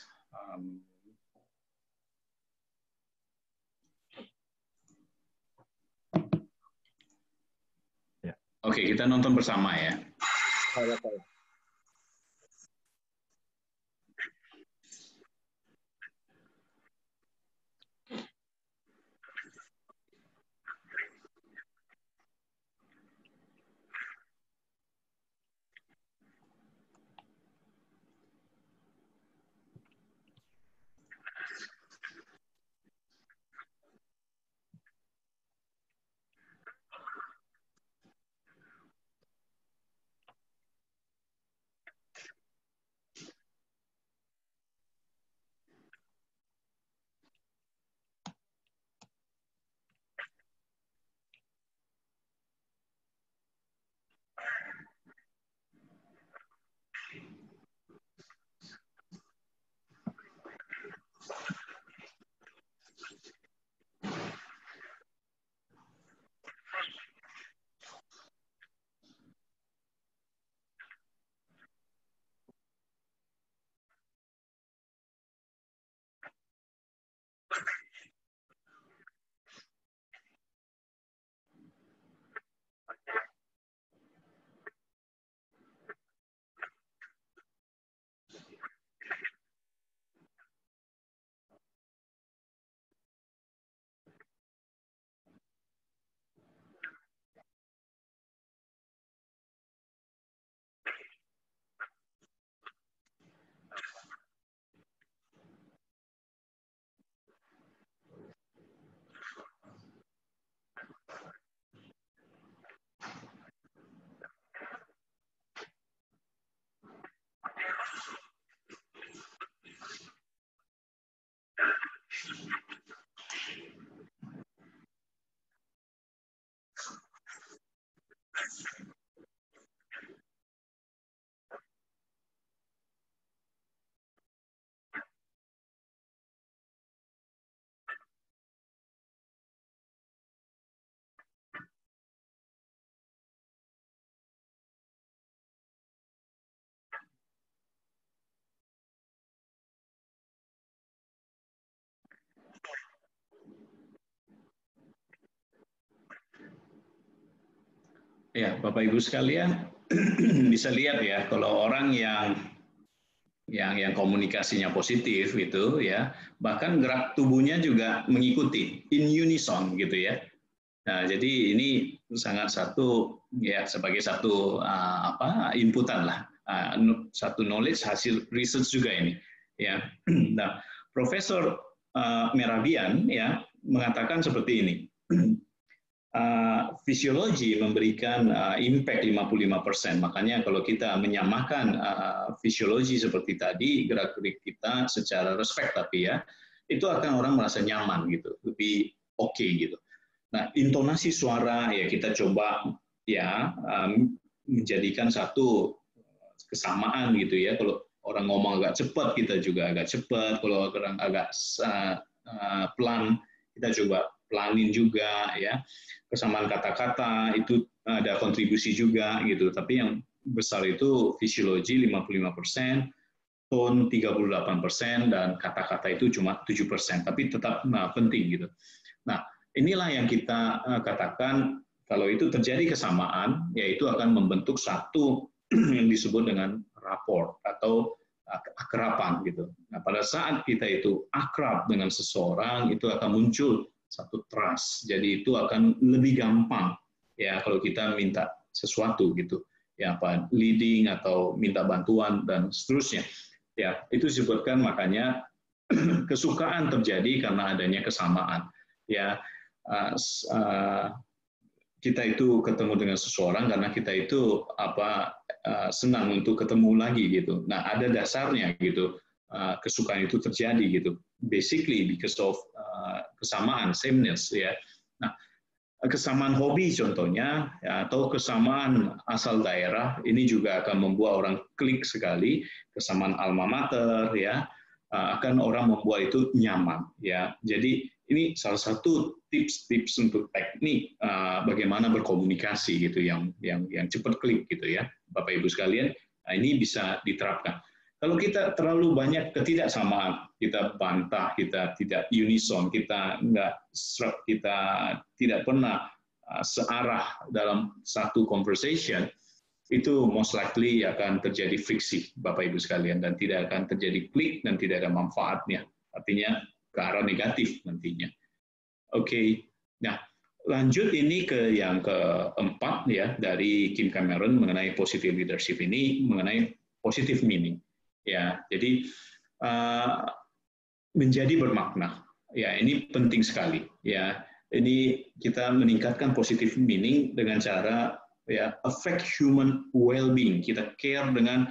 Oke, kita nonton bersama ya. Ya, Bapak Ibu sekalian, bisa lihat ya kalau orang yang komunikasinya positif itu ya, bahkan gerak tubuhnya juga mengikuti in unison gitu ya. Nah, jadi ini sangat sebagai satu inputan lah, satu knowledge hasil research juga ini ya. Nah, Profesor Merabian ya mengatakan seperti ini. Fisiologi memberikan impact 55%. Makanya kalau kita menyamakan fisiologi seperti tadi, gerak-gerik kita secara respect tapi ya, itu akan orang merasa nyaman gitu, lebih oke gitu. Nah, intonasi suara ya kita coba ya menjadikan satu kesamaan gitu ya. Kalau orang ngomong agak cepat, kita juga agak cepat. Kalau orang agak pelan, kita coba pelanin juga ya. Kesamaan kata-kata itu ada kontribusi juga gitu. Tapi yang besar itu fisiologi 55%, tone 38%, dan kata-kata itu cuma 7%. Tapi tetap penting gitu. Nah, inilah yang kita katakan kalau itu terjadi kesamaan, yaitu akan membentuk satu yang disebut dengan rapport atau akraban gitu. Nah, pada saat kita itu akrab dengan seseorang, itu akan muncul satu trust. Jadi itu akan lebih gampang ya kalau kita minta sesuatu gitu. Ya apa leading atau minta bantuan dan seterusnya. Ya, itu disebutkan makanya kesukaan terjadi karena adanya kesamaan. Ya, kita itu ketemu dengan seseorang karena kita itu senang untuk ketemu lagi gitu. Nah, ada dasarnya gitu. Kesukaan itu terjadi gitu. Basically because of kesamaan, sameness ya. Nah, kesamaan hobi contohnya atau kesamaan asal daerah ini juga akan membuat orang klik sekali. Kesamaan alma mater ya akan orang membuat itu nyaman ya. Jadi ini salah satu tips-tips untuk teknik bagaimana berkomunikasi gitu yang cepat klik gitu ya, Bapak Ibu sekalian. Nah, ini bisa diterapkan. Kalau kita terlalu banyak ketidaksamaan, kita bantah, kita tidak unison, kita tidak pernah searah dalam satu conversation, itu most likely akan terjadi friksi, Bapak Ibu sekalian, dan tidak akan terjadi klik dan tidak ada manfaatnya. Artinya ke arah negatif nantinya. Oke, nah lanjut ini ke yang keempat ya dari Kim Cameron mengenai positive leadership ini mengenai positive meaning. Ya, jadi menjadi bermakna. Ya, ini penting sekali. Ya, ini kita meningkatkan positive meaning dengan cara ya affect human well-being. Kita care dengan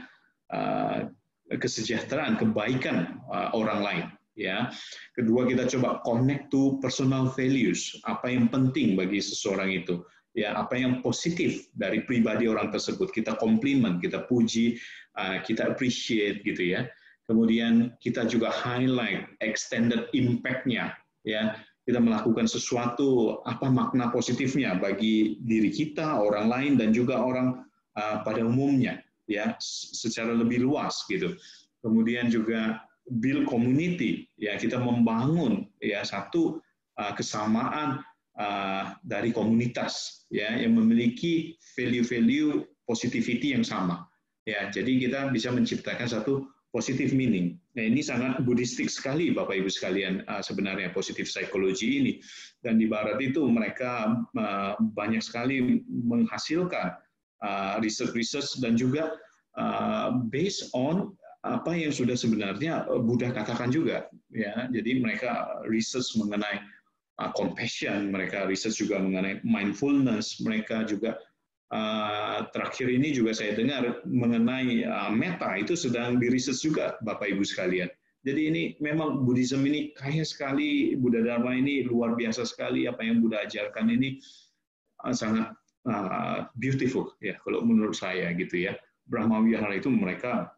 kesejahteraan, kebaikan orang lain. Ya, kedua kita coba connect to personal values. Apa yang penting bagi seseorang itu? Ya, apa yang positif dari pribadi orang tersebut? Kita compliment, kita puji, kita appreciate gitu ya. Kemudian kita juga highlight extended impact-nya, ya. Kita melakukan sesuatu apa makna positifnya bagi diri kita, orang lain, dan juga orang pada umumnya, ya, secara lebih luas gitu. Kemudian juga build community, ya, kita membangun ya satu kesamaan dari komunitas, ya, yang memiliki value-value positivity yang sama, ya. Jadi kita bisa menciptakan satu positive meaning. Nah, ini sangat buddhistik sekali, Bapak Ibu sekalian, sebenarnya positive psychology ini. Dan di Barat itu mereka banyak sekali menghasilkan research dan juga based on apa yang sudah sebenarnya Buddha katakan juga. Ya, jadi mereka research mengenai compassion, mereka research juga mengenai mindfulness, mereka juga terakhir ini juga saya dengar mengenai meta itu sedang diriset juga Bapak Ibu sekalian. Jadi ini memang Buddhism ini kaya sekali, Buddha Dharma ini luar biasa sekali, apa yang Buddha ajarkan ini sangat beautiful ya kalau menurut saya gitu ya. Brahma Wihara itu mereka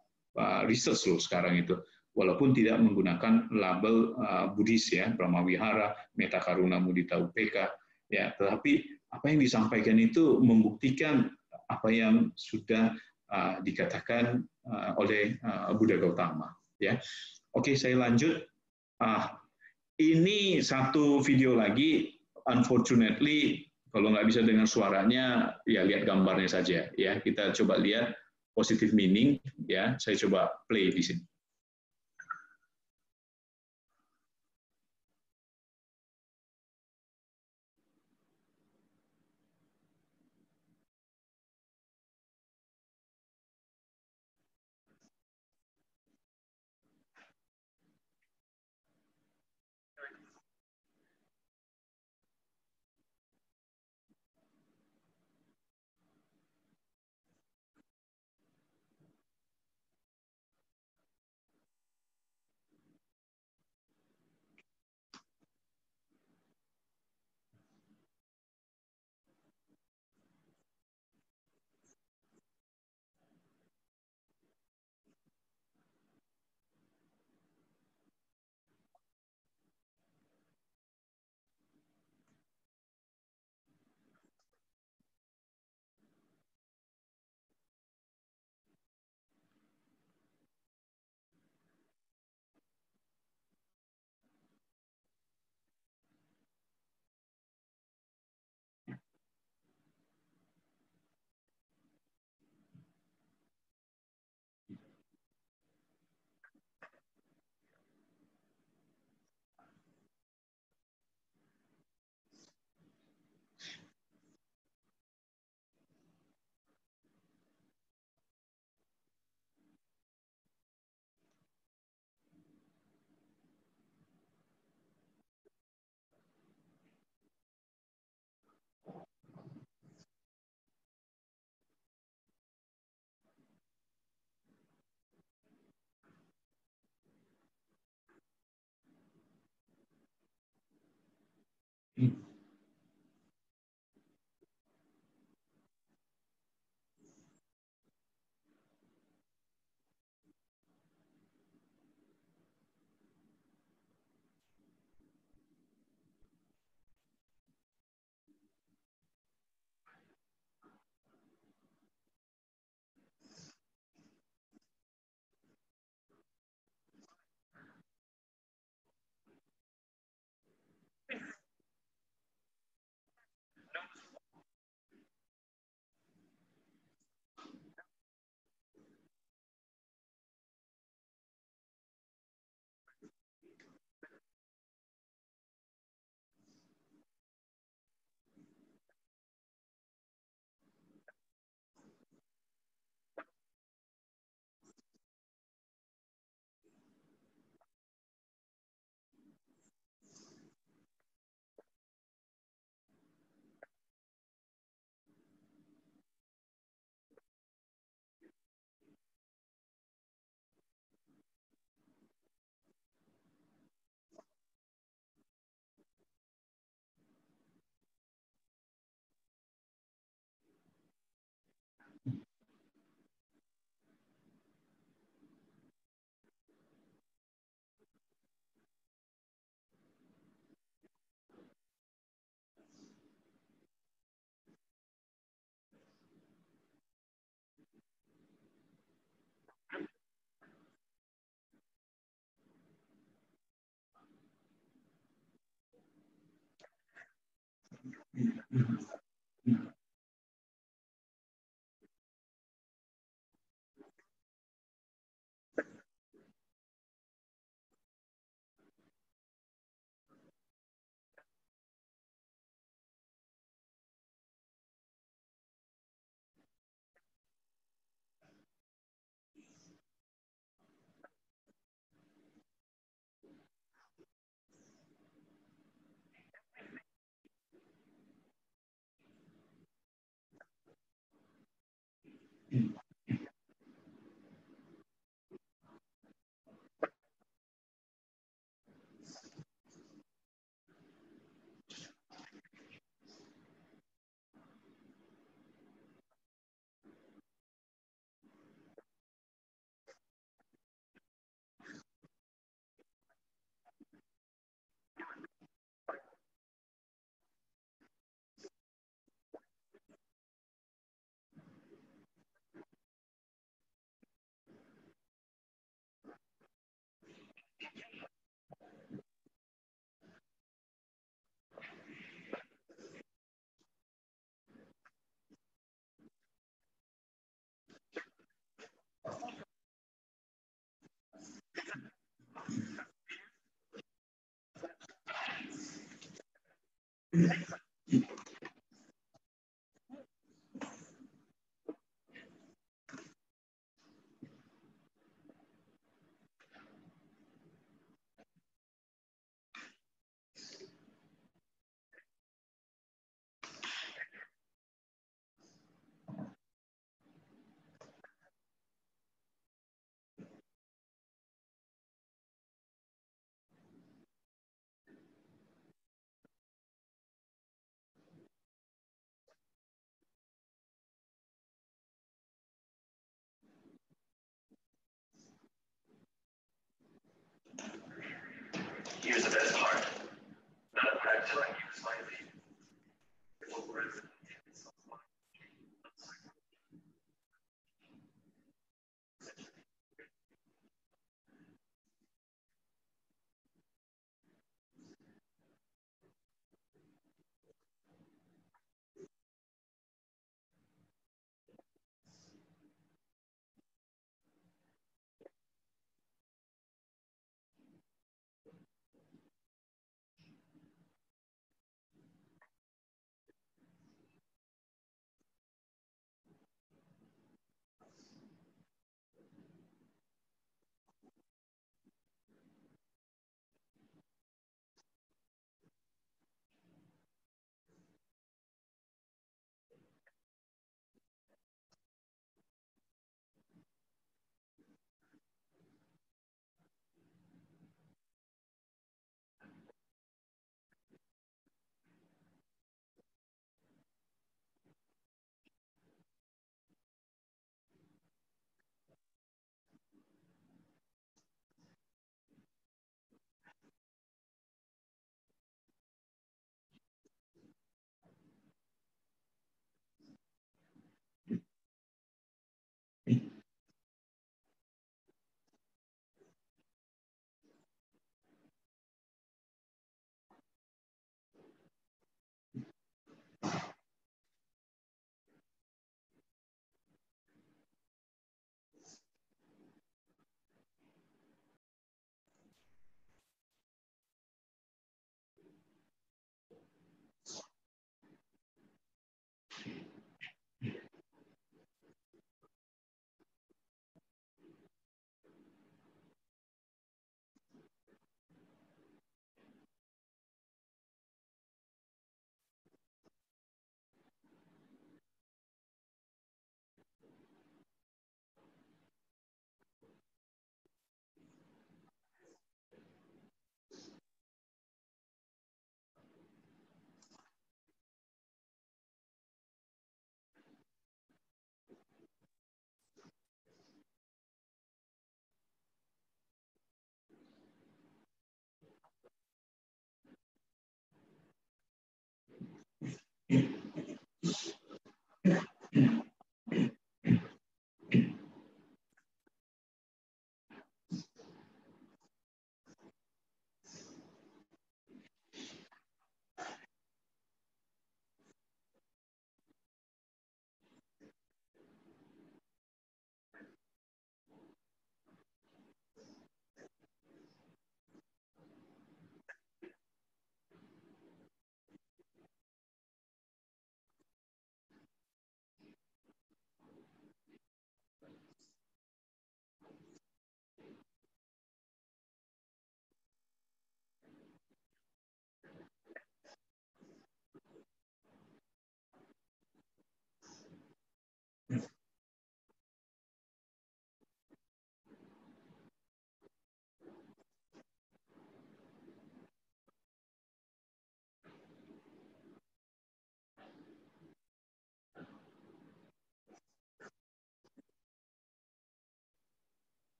research loh sekarang itu. Walaupun tidak menggunakan label Buddhis ya, Brahma Wihara, Metta Karuna Mudita UPK ya, tetapi apa yang disampaikan itu membuktikan apa yang sudah dikatakan oleh Buddha Gautama. Ya, oke, saya lanjut. Ini satu video lagi. Unfortunately, kalau nggak bisa dengar suaranya, ya lihat gambarnya saja. Ya, kita coba lihat positive meaning. Ya, saya coba play di sini.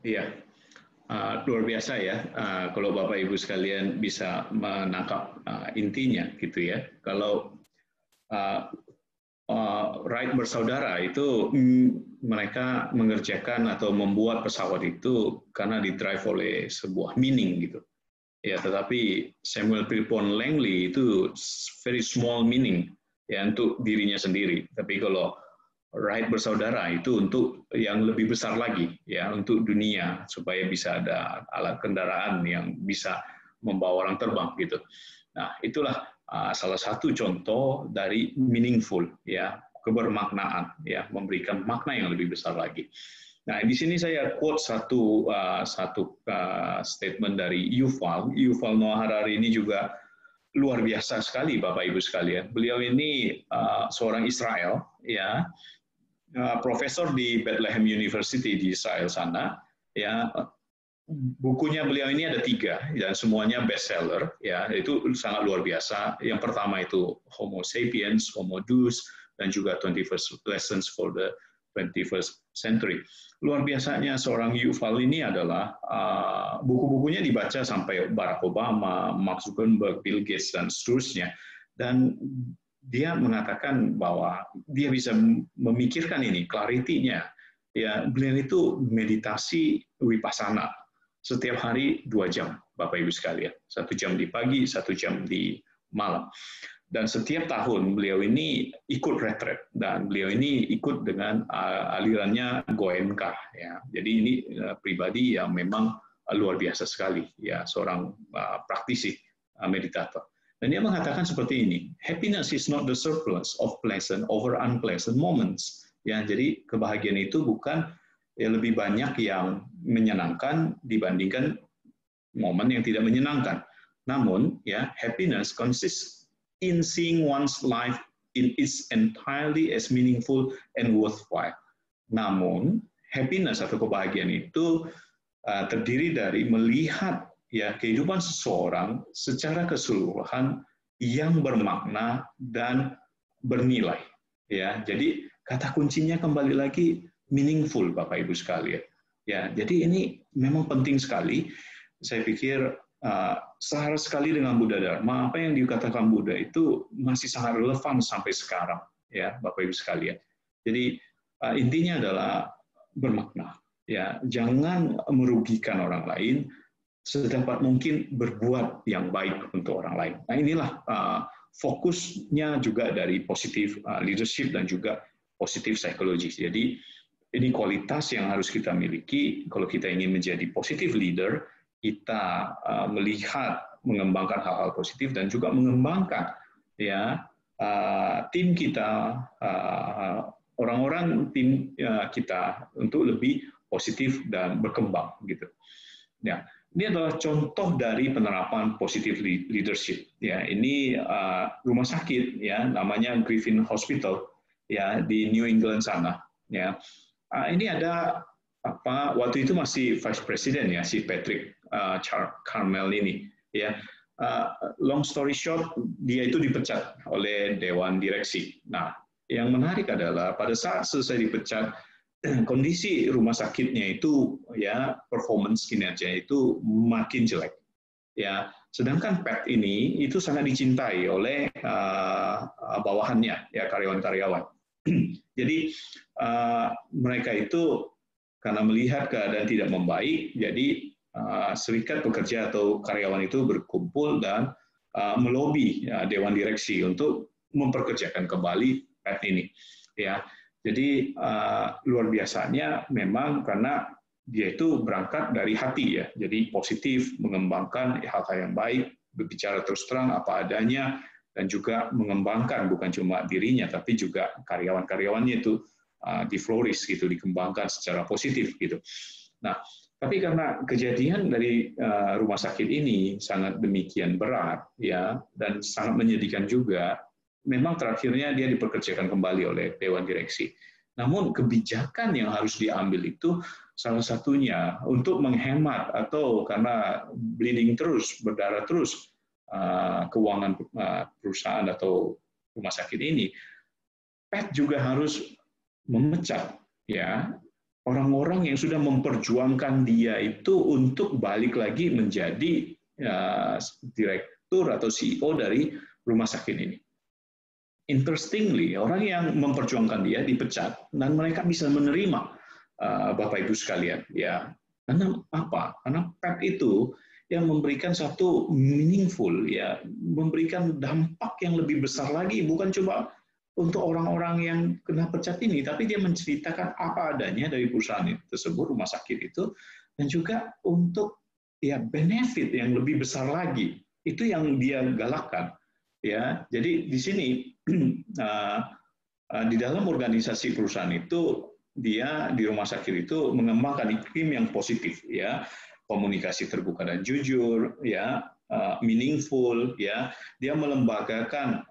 Iya, luar biasa ya. Kalau Bapak Ibu sekalian bisa menangkap intinya gitu ya. Kalau Wright bersaudara itu mereka mengerjakan atau membuat pesawat itu karena didrive oleh sebuah meaning gitu. Ya, tetapi Samuel Pierpont Langley itu very small meaning ya untuk dirinya sendiri. Tapi kalau Wright bersaudara itu untuk yang lebih besar lagi ya, untuk dunia supaya bisa ada alat kendaraan yang bisa membawa orang terbang gitu. Nah, itulah salah satu contoh dari meaningful ya, kebermaknaan ya, memberikan makna yang lebih besar lagi. Nah, di sini saya quote satu statement dari Yuval Noah Harari. Ini juga luar biasa sekali Bapak Ibu sekalian. Beliau ini seorang Israel ya, profesor di Bethlehem University di Israel sana ya. Bukunya beliau ini ada 3 dan semuanya bestseller ya, itu sangat luar biasa. Yang pertama itu Homo Sapiens, Homo Deus, dan juga 21st Lessons for the 21st Century. Luar biasanya seorang Yuval ini adalah buku-bukunya dibaca sampai Barack Obama, Mark Zuckerberg, Bill Gates, dan seterusnya. Dan dia mengatakan bahwa dia bisa memikirkan ini, clarity-nya. Ya, beliau itu meditasi vipassana setiap hari 2 jam, Bapak Ibu sekalian. 1 jam di pagi, 1 jam di malam. Dan setiap tahun beliau ini ikut retret dan beliau ini ikut dengan alirannya Goenka ya. Jadi ini pribadi yang memang luar biasa sekali ya, seorang praktisi meditator. Dan dia mengatakan seperti ini, happiness is not the surplus of pleasant over unpleasant moments. Ya, jadi kebahagiaan itu bukan lebih banyak yang menyenangkan dibandingkan momen yang tidak menyenangkan. Namun, ya, happiness consists in seeing one's life in its entirely as meaningful and worthwhile. Namun, happiness atau kebahagiaan itu terdiri dari melihat ya kehidupan seseorang secara keseluruhan yang bermakna dan bernilai. Ya, jadi kata kuncinya kembali lagi meaningful, Bapak Ibu sekalian. Ya, jadi ini memang penting sekali. Saya pikir selaras sekali dengan Buddha Dharma, apa yang dikatakan Buddha itu masih sangat relevan sampai sekarang, ya, Bapak Ibu sekalian. Jadi intinya adalah bermakna. Ya, jangan merugikan orang lain, sedapat mungkin berbuat yang baik untuk orang lain. Nah, inilah fokusnya juga dari positif leadership dan juga positif psychology. Jadi ini kualitas yang harus kita miliki kalau kita ingin menjadi positive leader. Kita melihat, mengembangkan hal-hal positif dan juga mengembangkan ya tim kita, orang-orang tim kita untuk lebih positif dan berkembang gitu. Ya, ini adalah contoh dari penerapan positive leadership. Ya, ini rumah sakit ya, namanya Griffin Hospital ya di New England sana. Ya, ini ada waktu itu masih Vice President ya si Patrick Carmel ini. Ya, long story short, dia itu dipecat oleh Dewan Direksi. Nah, yang menarik adalah pada saat selesai dipecat, kondisi rumah sakitnya itu ya performance kinerja itu makin jelek ya, sedangkan Pat ini itu sangat dicintai oleh bawahannya ya, karyawan-karyawan. Jadi mereka itu karena melihat keadaan tidak membaik, jadi serikat pekerja atau karyawan itu berkumpul dan melobi ya, Dewan Direksi untuk memperkerjakan kembali Pat ini ya. Jadi luar biasanya memang karena dia itu berangkat dari hati ya, jadi positif, mengembangkan hal-hal yang baik, berbicara terus terang apa adanya, dan juga mengembangkan bukan cuma dirinya, tapi juga karyawan-karyawannya itu di-flourish gitu, dikembangkan secara positif gitu. Nah, tapi karena kejadian dari rumah sakit ini sangat demikian berat ya, dan sangat menyedihkan juga, memang terakhirnya dia dipekerjakan kembali oleh Dewan Direksi. Namun kebijakan yang harus diambil itu salah satunya untuk menghemat atau karena bleeding terus, berdarah terus keuangan perusahaan atau rumah sakit ini, Pat juga harus memecat ya orang-orang yang sudah memperjuangkan dia itu untuk balik lagi menjadi direktur atau CEO dari rumah sakit ini. Interestingly, orang yang memperjuangkan dia dipecat dan mereka bisa menerima, Bapak Ibu sekalian, ya. Karena apa? Karena Pat itu yang memberikan satu meaningful, ya, memberikan dampak yang lebih besar lagi, bukan cuma untuk orang-orang yang kena pecat ini, tapi dia menceritakan apa adanya dari perusahaan tersebut, rumah sakit itu, dan juga untuk ya benefit yang lebih besar lagi. Itu yang dia galakkan. Ya, jadi di sini di dalam organisasi perusahaan itu dia di rumah sakit itu mengembangkan iklim yang positif, ya, komunikasi terbuka dan jujur, ya, meaningful, ya, dia melembagakan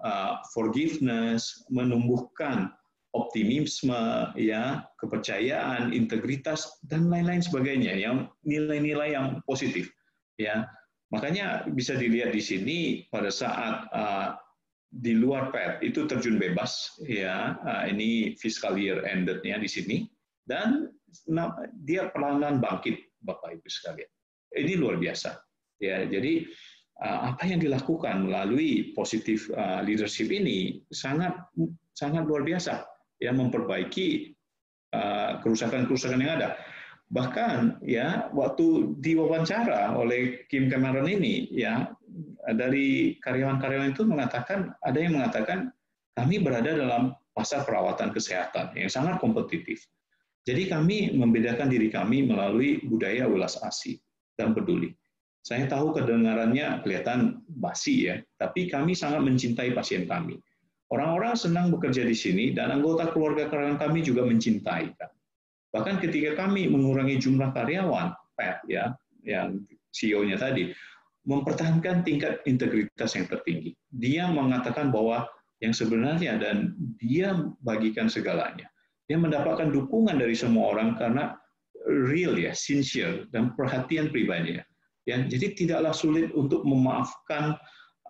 forgiveness, menumbuhkan optimisme, ya, kepercayaan, integritas dan lain-lain sebagainya, yang nilai-nilai yang positif, ya. Makanya bisa dilihat di sini pada saat di luar Pat itu terjun bebas, ya, ini fiscal year ended-nya di sini, dan dia perlahan bangkit, Bapak Ibu sekalian. Ini luar biasa, ya. Jadi apa yang dilakukan melalui positive leadership ini sangat luar biasa, ya, memperbaiki kerusakan-kerusakan yang ada. Bahkan ya waktu diwawancara oleh Kim Cameron ini, ya, dari karyawan-karyawan itu mengatakan, ada yang mengatakan kami berada dalam pasar perawatan kesehatan yang sangat kompetitif. Jadi kami membedakan diri kami melalui budaya welas asih dan peduli. Saya tahu kedengarannya kelihatan basi ya, tapi kami sangat mencintai pasien kami. Orang-orang senang bekerja di sini dan anggota keluarga karyawan kami juga mencintai kami. Bahkan ketika kami mengurangi jumlah karyawan, Pat, ya, yang CEO-nya tadi, mempertahankan tingkat integritas yang tertinggi. Dia mengatakan bahwa yang sebenarnya dan dia bagikan segalanya. dia mendapatkan dukungan dari semua orang karena real ya, sincere dan perhatian pribadinya. Ya, jadi tidaklah sulit untuk memaafkan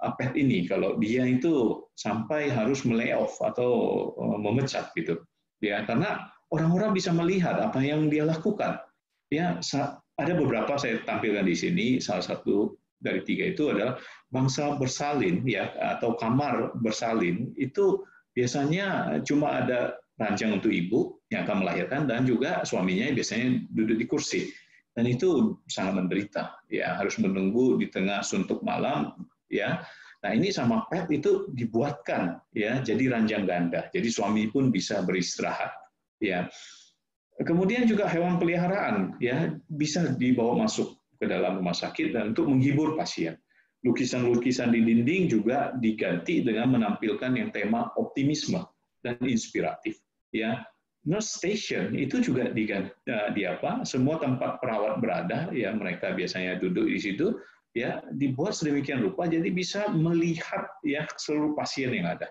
Pat ini kalau dia itu sampai harus melay-off atau memecat gitu. Ya, karena orang-orang bisa melihat apa yang dia lakukan. Ya, ada beberapa saya tampilkan di sini. Salah satu dari 3 itu adalah bangsa bersalin ya atau kamar bersalin itu biasanya cuma ada ranjang untuk ibu yang akan melahirkan dan juga suaminya biasanya duduk di kursi. Dan itu sangat menderita, ya harus menunggu di tengah suntuk malam, ya. Nah ini sama Pat itu dibuatkan, ya jadi ranjang ganda, jadi suami pun bisa beristirahat, ya. Kemudian juga hewan peliharaan, ya bisa dibawa masuk ke dalam rumah sakit dan untuk menghibur pasien. Lukisan-lukisan di dinding juga diganti dengan menampilkan yang tema optimisme dan inspiratif, ya. Nurse station itu juga di apa? Semua tempat perawat berada, ya mereka biasanya duduk di situ, ya dibuat sedemikian rupa jadi bisa melihat ya seluruh pasien yang ada.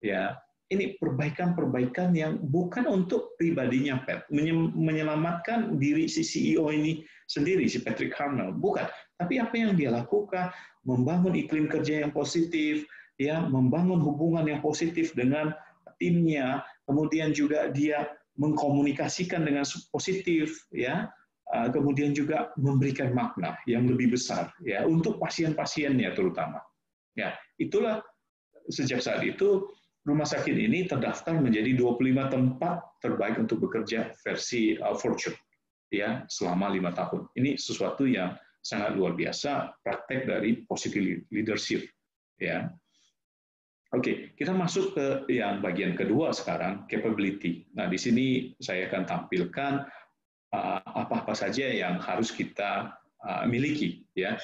Ya, ini perbaikan-perbaikan yang bukan untuk pribadinya Pat, menyelamatkan diri si CEO ini sendiri, si Patrick Harnell, bukan. Tapi apa yang dia lakukan, membangun iklim kerja yang positif, ya membangun hubungan yang positif dengan timnya, kemudian juga dia mengkomunikasikan dengan positif, ya, kemudian juga memberikan makna yang lebih besar, ya, untuk pasien-pasiennya terutama. Ya, itulah sejak saat itu rumah sakit ini terdaftar menjadi 25 tempat terbaik untuk bekerja versi Fortune, ya, selama 5 tahun. Ini sesuatu yang sangat luar biasa, praktek dari positive leadership, ya. Oke, kita masuk ke yang bagian kedua sekarang, capability. Nah, di sini saya akan tampilkan apa-apa saja yang harus kita miliki, ya,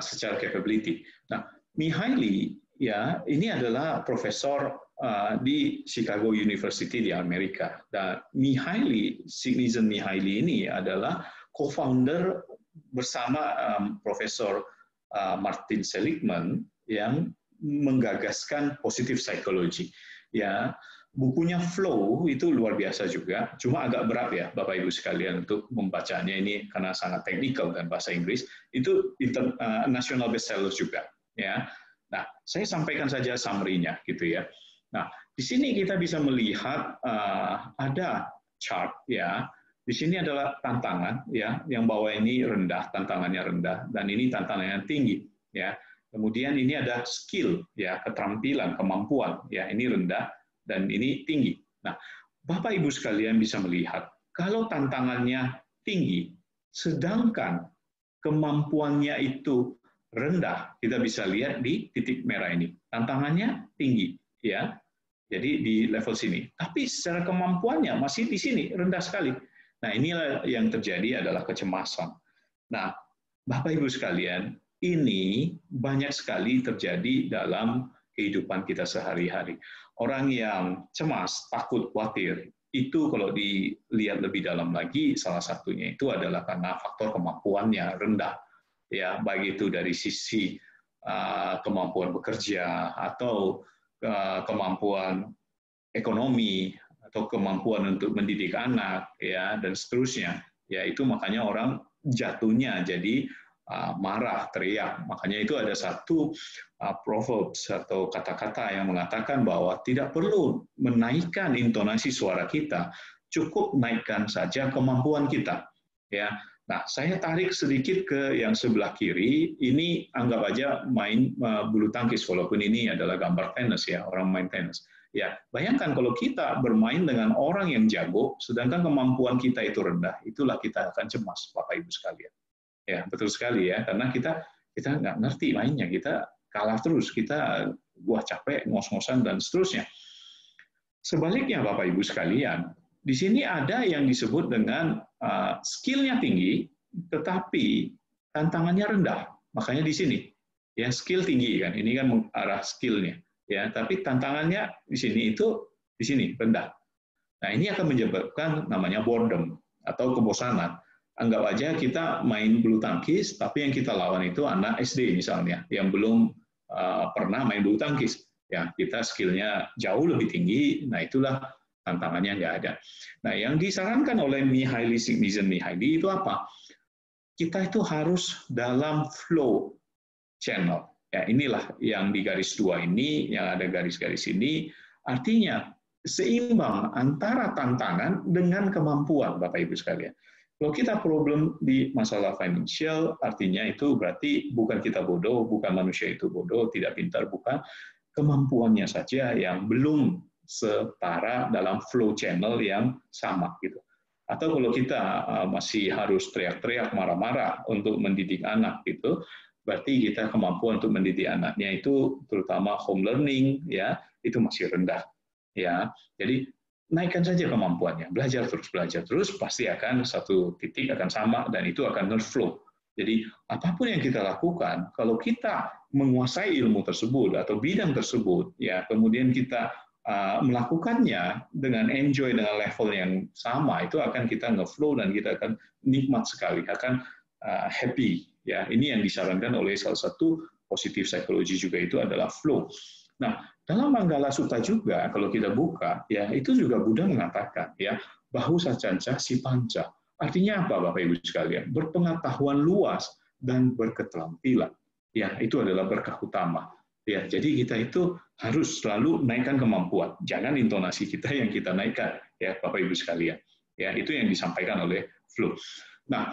secara capability. Nah, Mihaly, ya, ini adalah profesor di Chicago University di Amerika. Dan Citizen Mihaly ini adalah co-founder bersama Profesor Martin Seligman yang menggagaskan positive psychology. Ya, bukunya Flow itu luar biasa juga, cuma agak berat ya Bapak Ibu sekalian untuk membacanya ini karena sangat teknikal dan bahasa Inggris. Itu national bestseller juga, ya. Nah, saya sampaikan saja summary-nya gitu ya. Nah, di sini kita bisa melihat ada chart ya. Di sini adalah tantangan ya, yang bawah ini rendah, tantangannya rendah, dan ini tantangannya tinggi ya. Kemudian ini ada skill, ya keterampilan, kemampuan, ya ini rendah dan ini tinggi. Nah, Bapak Ibu sekalian bisa melihat kalau tantangannya tinggi, sedangkan kemampuannya itu rendah, kita bisa lihat di titik merah ini. Tantangannya tinggi, ya. Jadi di level sini. Tapi secara kemampuannya masih di sini rendah sekali. Nah, inilah yang terjadi adalah kecemasan. Nah, Bapak Ibu sekalian, ini banyak sekali terjadi dalam kehidupan kita sehari-hari. Orang yang cemas, takut, khawatir, itu kalau dilihat lebih dalam lagi, salah satunya itu adalah karena faktor kemampuannya rendah. Ya, baik itu dari sisi kemampuan bekerja atau kemampuan ekonomi atau kemampuan untuk mendidik anak, ya dan seterusnya. Ya, itu makanya orang jatuhnya jadi marah, teriak. Makanya itu ada satu proverbs atau kata-kata yang mengatakan bahwa tidak perlu menaikkan intonasi suara kita, cukup naikkan saja kemampuan kita. Ya, nah saya tarik sedikit ke yang sebelah kiri. Ini anggap aja main bulu tangkis, walaupun ini adalah gambar tenis ya, orang main tenis. Ya, bayangkan kalau kita bermain dengan orang yang jago, sedangkan kemampuan kita itu rendah, itulah kita akan cemas, Bapak Ibu sekalian. Ya, betul sekali ya, karena kita nggak ngerti mainnya, kita kalah terus, kita wah capek, ngos-ngosan dan seterusnya. Sebaliknya Bapak Ibu sekalian, di sini ada yang disebut dengan skill-nya tinggi, tetapi tantangannya rendah. Makanya di sini ya skill tinggi kan, ini kan mengarah skill-nya, ya. Tapi tantangannya di sini rendah. Nah ini akan menyebabkan namanya boredom atau kebosanan. Anggap aja kita main bulu tangkis, tapi yang kita lawan itu anak SD misalnya, yang belum pernah main bulu tangkis. Ya, kita skillnya jauh lebih tinggi, nah itulah tantangannya nggak ada. Nah, yang disarankan oleh Mihaly Csikszentmihalyi itu apa? Kita itu harus dalam flow channel. Ya, inilah yang di garis 2 ini, yang ada garis-garis ini, artinya seimbang antara tantangan dengan kemampuan, Bapak Ibu sekalian. Kalau kita problem di masalah financial, artinya itu berarti bukan kita bodoh, bukan manusia itu bodoh, tidak pintar, bukan kemampuannya saja yang belum setara dalam flow channel yang sama gitu. Atau kalau kita masih harus teriak-teriak, marah-marah untuk mendidik anak gitu, berarti kita kemampuan untuk mendidik anaknya itu terutama home learning ya itu masih rendah ya. Jadi naikkan saja kemampuannya, belajar terus pasti akan satu titik akan sama dan itu akan flow. Jadi apapun yang kita lakukan, kalau kita menguasai ilmu tersebut atau bidang tersebut, ya kemudian kita melakukannya dengan enjoy dengan level yang sama, itu akan kita nge-flow dan kita akan nikmat sekali, akan happy. Ya, ini yang disarankan oleh salah satu positif psikologi juga itu adalah flow. Nah, dalam Manggala Sutta juga kalau kita buka, ya itu juga Buddha mengatakan ya bahu sacanca si panca. Artinya apa, Bapak Ibu sekalian? Berpengetahuan luas dan berketerampilan. Ya, itu adalah berkah utama. Ya, jadi kita itu harus selalu naikkan kemampuan. Jangan intonasi kita yang kita naikkan, ya Bapak Ibu sekalian. Ya, itu yang disampaikan oleh flow. Nah,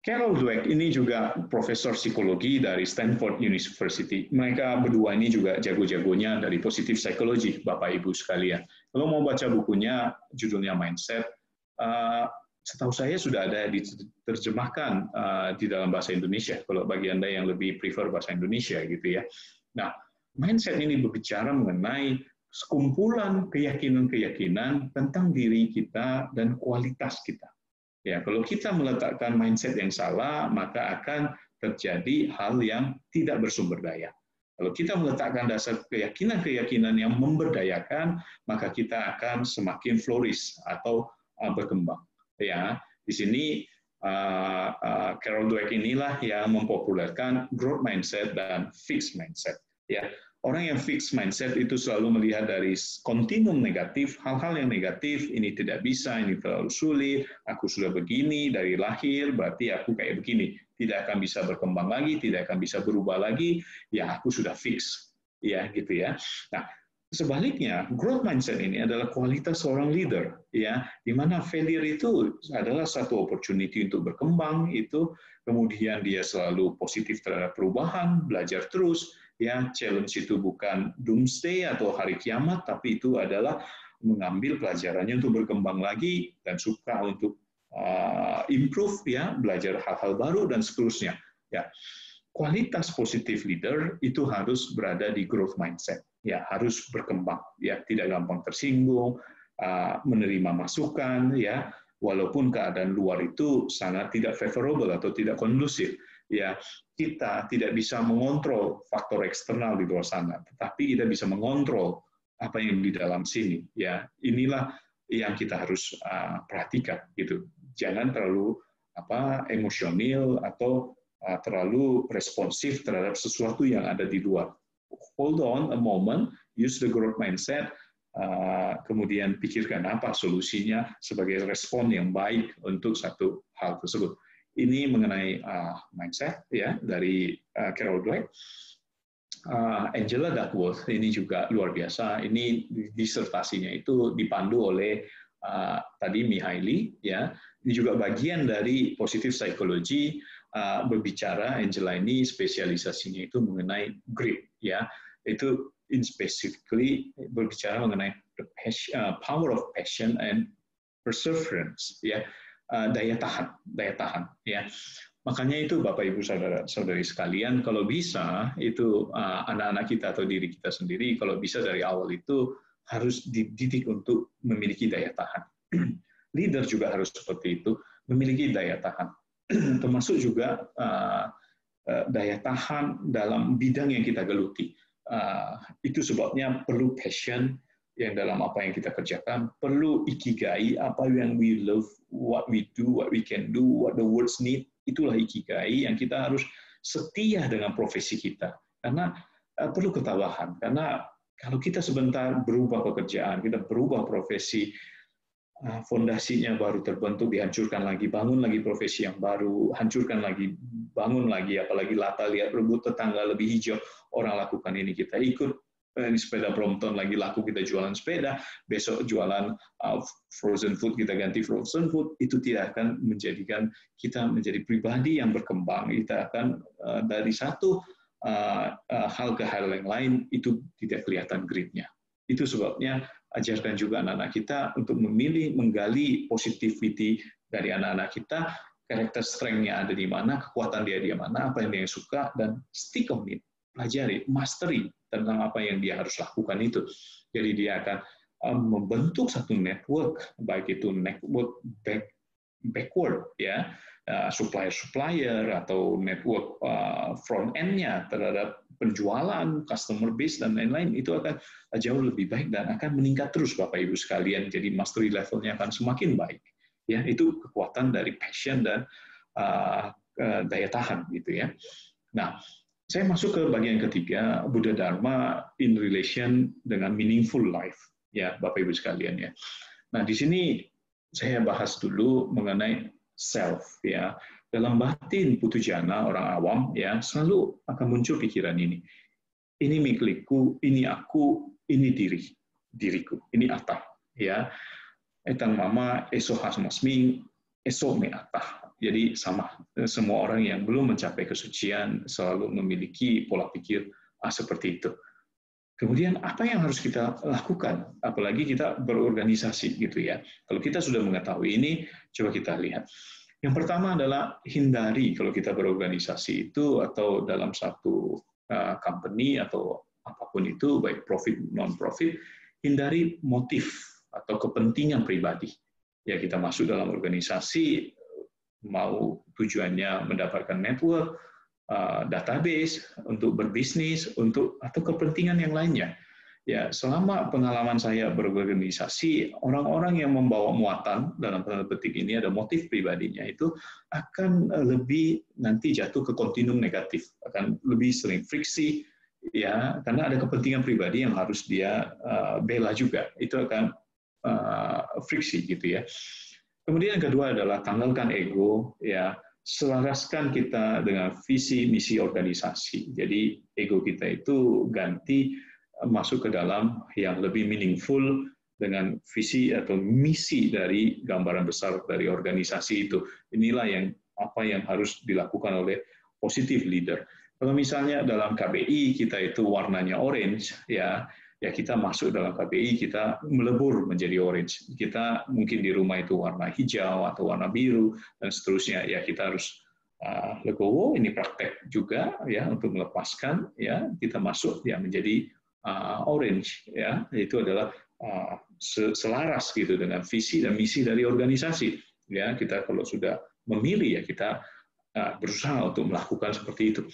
Carol Dweck ini juga profesor psikologi dari Stanford University. Mereka berdua ini juga jago-jagonya dari positif psikologi, Bapak Ibu sekalian. Kalau mau baca bukunya, judulnya Mindset, setahu saya sudah ada diterjemahkan di dalam bahasa Indonesia, kalau bagi Anda yang lebih prefer bahasa Indonesia gitu ya. Nah, Mindset ini berbicara mengenai sekumpulan keyakinan-keyakinan tentang diri kita dan kualitas kita. Ya, kalau kita meletakkan mindset yang salah, maka akan terjadi hal yang tidak bersumber daya. Kalau kita meletakkan dasar keyakinan-keyakinan yang memberdayakan, maka kita akan semakin flourish atau berkembang. Ya, di sini Carol Dweck inilah yang mempopulerkan growth mindset dan fixed mindset. Ya, orang yang fixed mindset itu selalu melihat dari kontinum negatif, hal-hal yang negatif, ini tidak bisa, ini terlalu sulit, aku sudah begini dari lahir, berarti aku kayak begini, tidak akan bisa berkembang lagi, tidak akan bisa berubah lagi, ya aku sudah fix, ya gitu ya. Nah, sebaliknya, growth mindset ini adalah kualitas seorang leader, ya, di mana failure itu adalah satu opportunity untuk berkembang, itu kemudian dia selalu positif terhadap perubahan, belajar terus. Ya, challenge itu bukan doomsday atau hari kiamat, tapi itu adalah mengambil pelajarannya untuk berkembang lagi dan suka untuk improve, ya, belajar hal-hal baru dan seterusnya. Ya, kualitas positif leader itu harus berada di growth mindset. Ya, harus berkembang. Ya, tidak gampang tersinggung, menerima masukan, ya, walaupun keadaan luar itu sangat tidak favorable atau tidak kondusif. Ya, kita tidak bisa mengontrol faktor eksternal di luar sana, tetapi kita bisa mengontrol apa yang di dalam sini. Ya, inilah yang kita harus perhatikan gitu. Jangan terlalu emosional atau terlalu responsif terhadap sesuatu yang ada di luar. Hold on a moment, use the growth mindset, kemudian pikirkan apa solusinya sebagai respon yang baik untuk satu hal tersebut. Ini mengenai mindset ya dari Carol Dweck. Angela Duckworth ini juga luar biasa. Ini disertasinya itu dipandu oleh tadi Mihaly ya. Ini juga bagian dari positive psychology, berbicara Angela ini spesialisasinya itu mengenai grit ya. Itu specifically berbicara mengenai the power of passion and perseverance ya. Daya tahan ya. Makanya itu Bapak Ibu saudara-saudari sekalian, kalau bisa itu anak-anak kita atau diri kita sendiri kalau bisa dari awal itu harus dididik untuk memiliki daya tahan. Leader juga harus seperti itu, memiliki daya tahan. Termasuk juga daya tahan dalam bidang yang kita geluti. Itu sebabnya perlu passion yang dalam apa yang kita kerjakan, perlu ikigai, apa yang we love, what we do, what we can do, what the words need, itulah ikigai yang kita harus setia dengan profesi kita. Karena perlu ketabahan, karena Kalau kita sebentar berubah pekerjaan, kita berubah profesi, fondasinya baru terbentuk, dihancurkan lagi, bangun lagi profesi yang baru, hancurkan lagi, bangun lagi, apalagi lihat rebut tetangga lebih hijau, orang lakukan ini, kita ikut, sepeda Brompton lagi laku, kita jualan sepeda, besok jualan frozen food, kita ganti frozen food, itu tidak akan menjadikan kita menjadi pribadi yang berkembang, kita akan dari satu hal ke hal yang lain, itu tidak kelihatan gritnya. Itu sebabnya ajarkan juga anak-anak kita untuk memilih, menggali positivity dari anak-anak kita, karakter strength-nya ada di mana, kekuatan dia di mana, apa yang dia suka, dan stick on it, pelajari, mastery tentang apa yang dia harus lakukan itu. Jadi dia akan membentuk satu network, baik itu network backward, ya, supplier-supplier atau network front end-nya terhadap penjualan, customer base, dan lain-lain, itu akan jauh lebih baik dan akan meningkat terus, Bapak Ibu sekalian. Jadi mastery levelnya akan semakin baik. Ya, itu kekuatan dari passion dan daya tahan, gitu ya. Nah, saya masuk ke bagian ketiga, Buddha Dharma in relation dengan meaningful life, ya, Bapak Ibu sekalian, ya. Nah, di sini saya bahas dulu mengenai self, ya. Dalam batin putujana, orang awam, ya, selalu akan muncul pikiran ini. Ini milikku, ini aku, ini diriku, ini atah, ya. Etang mama, eso hasmasmi, eso me atah. Jadi sama, semua orang yang belum mencapai kesucian selalu memiliki pola pikir seperti itu. Kemudian apa yang harus kita lakukan? Apalagi kita berorganisasi, gitu ya. Kalau kita sudah mengetahui ini, coba kita lihat. Yang pertama adalah hindari kalau kita berorganisasi itu atau dalam satu company atau apapun itu, baik profit non-profit, hindari motif atau kepentingan pribadi. Ya, kita masuk dalam organisasi mau tujuannya mendapatkan network, database, untuk berbisnis, atau kepentingan yang lainnya. Ya, selama pengalaman saya berorganisasi, orang-orang yang membawa muatan dalam tanda petik ini ada motif pribadinya itu akan lebih nanti jatuh ke kontinum negatif, akan lebih sering friksi, ya, karena ada kepentingan pribadi yang harus dia bela juga, itu akan friksi, gitu ya. Kemudian yang kedua adalah tanggalkan ego, ya, selaraskan kita dengan visi misi organisasi. Jadi ego kita itu ganti masuk ke dalam yang lebih meaningful dengan visi atau misi dari gambaran besar dari organisasi itu. Inilah apa yang harus dilakukan oleh positive leader. Kalau misalnya dalam KBI kita itu warnanya orange, ya kita masuk dalam KBI, kita melebur menjadi orange. Kita mungkin di rumah itu warna hijau atau warna biru dan seterusnya. Ya, kita harus legowo, ini praktek juga ya untuk melepaskan, ya kita masuk ya menjadi orange, ya itu adalah selaras gitu dengan visi dan misi dari organisasi. Ya, kita kalau sudah memilih ya kita berusaha untuk melakukan seperti itu.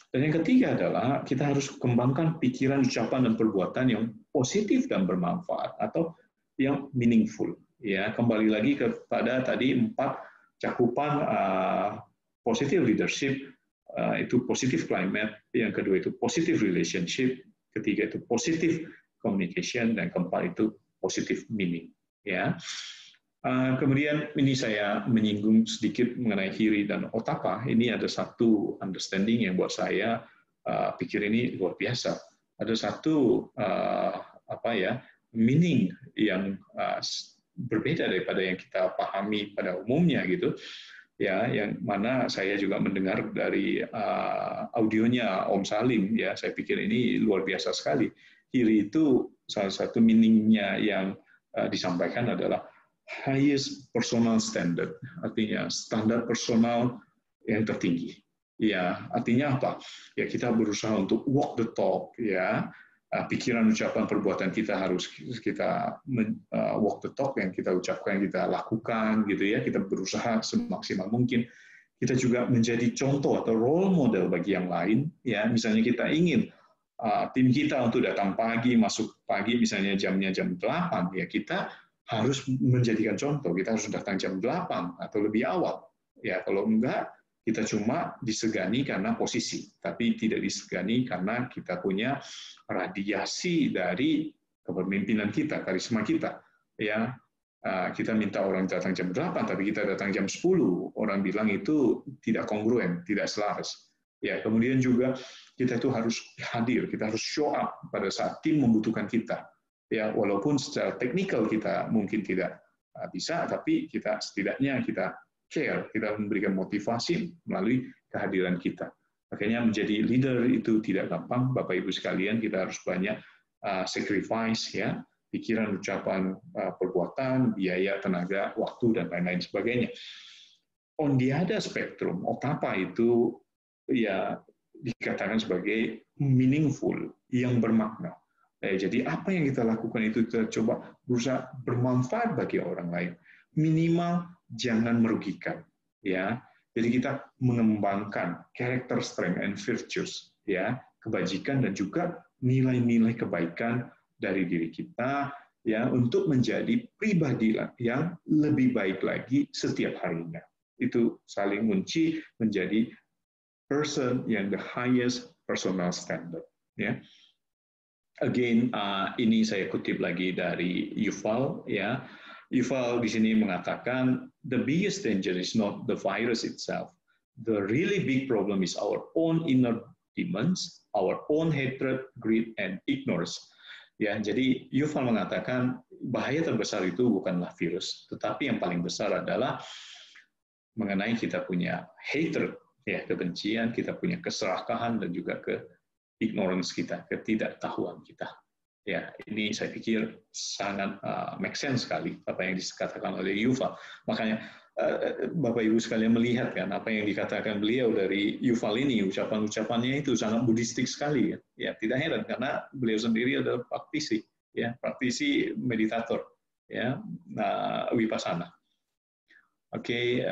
Dan yang ketiga adalah kita harus kembangkan pikiran, ucapan, dan perbuatan yang positif dan bermanfaat atau yang meaningful. Ya, kembali lagi kepada tadi 4 cakupan positive leadership, itu positive climate, yang kedua itu positive relationship, ketiga itu positive communication, dan keempat itu positive meaning. Ya. Kemudian ini saya menyinggung sedikit mengenai Hiri dan Otapa. Ini ada satu understanding yang buat saya pikir ini luar biasa. Ada satu meaning yang berbeda daripada yang kita pahami pada umumnya gitu. Ya, yang mana saya juga mendengar dari audionya Om Salim. Ya, saya pikir ini luar biasa sekali. Hiri itu salah satu meaning-nya yang disampaikan adalah highest personal standard, artinya standar personal yang tertinggi. Ya, artinya apa? Ya, kita berusaha untuk walk the talk, ya. Pikiran, ucapan, perbuatan kita harus kita walk the talk, yang kita ucapkan, kita lakukan, gitu ya. Kita berusaha semaksimal mungkin. Kita juga menjadi contoh atau role model bagi yang lain, ya. Misalnya kita ingin tim kita untuk datang pagi, masuk pagi, misalnya jamnya jam 8, ya kita harus menjadikan contoh, kita harus datang jam 8 atau lebih awal. Ya, kalau enggak, Kita cuma disegani karena posisi, tapi tidak disegani karena kita punya radiasi dari kepemimpinan kita, karisma kita. Ya, kita minta orang datang jam 8, tapi kita datang jam 10. Orang bilang itu tidak kongruen, tidak selaras. Ya, kemudian juga kita itu harus hadir, kita harus show up pada saat tim membutuhkan kita. Ya, walaupun secara teknikal kita mungkin tidak bisa, tapi kita setidaknya kita care, kita memberikan motivasi melalui kehadiran kita. Makanya menjadi leader itu tidak gampang, Bapak Ibu sekalian, kita harus banyak sacrifice, ya, pikiran, ucapan, perbuatan, biaya, tenaga, waktu, dan lain-lain sebagainya. On the other spectrum, otapa itu ya dikatakan sebagai meaningful, yang bermakna. Jadi apa yang kita lakukan itu kita coba berusaha bermanfaat bagi orang lain, minimal jangan merugikan, ya. Jadi kita mengembangkan karakter strength and virtues, ya, kebajikan dan juga nilai-nilai kebaikan dari diri kita, ya, untuk menjadi pribadi yang lebih baik lagi setiap harinya. Itu saling kunci menjadi person yang the highest personal standard, ya. Again, ini saya kutip lagi dari Yuval, ya. Yuval di sini mengatakan, the biggest danger is not the virus itself. The really big problem is our own inner demons, our own hatred, greed, and ignorance. Ya, jadi Yuval mengatakan bahaya terbesar itu bukanlah virus, tetapi yang paling besar adalah mengenai kita punya hatred, ya, kebencian, kita punya keserakahan dan juga ignorance kita, ketidaktahuan kita. Ya, ini saya pikir sangat make sense sekali apa yang dikatakan oleh Yuval. Makanya Bapak Ibu sekalian melihat kan apa yang dikatakan beliau dari Yuval ini, ucapan-ucapannya itu sangat buddhistik sekali, ya. Ya, tidak heran karena beliau sendiri adalah praktisi, ya, praktisi meditator, ya, vipassana. Oke,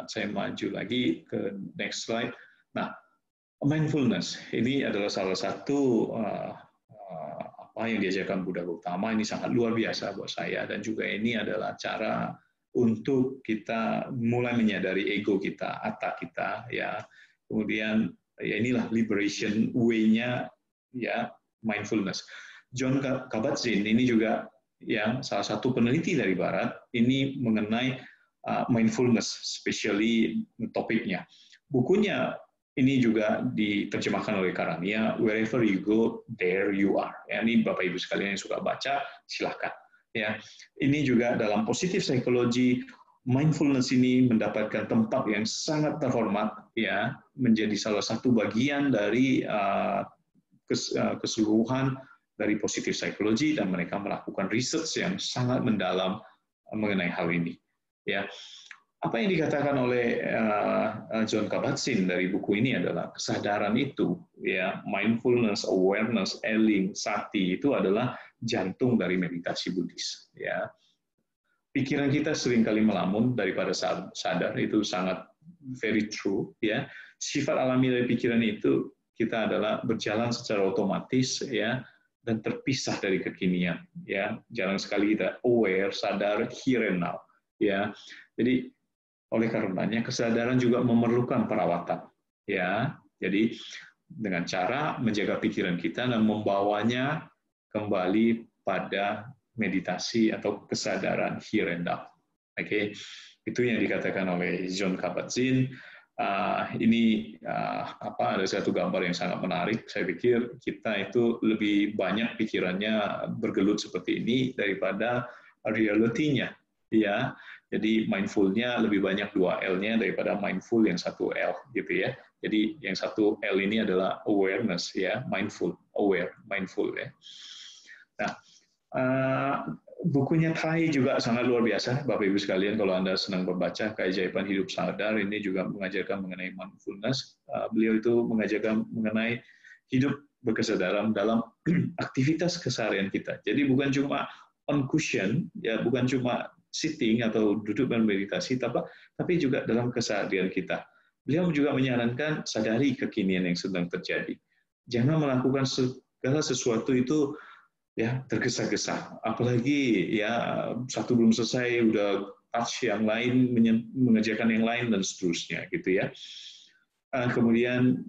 saya maju lagi ke next slide. Nah, mindfulness ini adalah salah satu apa yang diajarkan Buddha Gautama, ini sangat luar biasa buat saya, dan juga ini adalah cara untuk kita mulai menyadari ego kita, atta kita, ya. Kemudian ya inilah liberation way-nya, ya, mindfulness. Jon Kabat-Zinn ini juga ya salah satu peneliti dari Barat ini mengenai mindfulness, especially topiknya. Bukunya ini juga diterjemahkan oleh Karamia, Wherever You Go, There You Are. Ya, ini Bapak Ibu sekalian yang suka baca, silakan. Ya, ini juga dalam positif psikologi, mindfulness ini mendapatkan tempat yang sangat terhormat, ya, menjadi salah satu bagian dari keseluruhan dari positif psikologi, dan mereka melakukan research yang sangat mendalam mengenai hal ini. Ya. Apa yang dikatakan oleh Jon Kabat-Zinn dari buku ini adalah kesadaran itu, ya, mindfulness, awareness, eling, sati itu adalah jantung dari meditasi Buddhis, ya. Pikiran kita seringkali melamun daripada sadar, itu sangat very true, ya. Sifat alami dari pikiran itu kita adalah berjalan secara otomatis, ya, dan terpisah dari kekinian, ya. Jarang sekali kita aware, sadar here and now, ya. Jadi oleh karenanya kesadaran juga memerlukan perawatan, ya. Jadi dengan cara menjaga pikiran kita dan membawanya kembali pada meditasi atau kesadaran here and now. Oke, itu yang dikatakan oleh Jon Kabat-Zinn. Ini ada satu gambar yang sangat menarik. Saya pikir kita itu lebih banyak pikirannya bergelut seperti ini daripada reality-nya, ya. Jadi mindful-nya lebih banyak 2 L-nya daripada mindful yang 1 L, gitu ya. Jadi yang 1 L ini adalah awareness, ya, mindful, aware, mindful, ya. Nah, bukunya Tai juga sangat luar biasa, Bapak Ibu sekalian, kalau Anda senang membaca Keajaiban Hidup Sadar, ini juga mengajarkan mengenai mindfulness. Beliau itu mengajarkan mengenai hidup berkesadaran dalam aktivitas keseharian kita. Jadi bukan cuma on cushion, ya, bukan cuma sitting atau duduk dan meditasi, tapi juga dalam keseharian kita. Beliau juga menyarankan sadari kekinian yang sedang terjadi. Jangan melakukan segala sesuatu itu, ya, tergesa-gesa. Apalagi, ya, satu belum selesai udah touch yang lain, mengerjakan yang lain dan seterusnya, gitu ya. Kemudian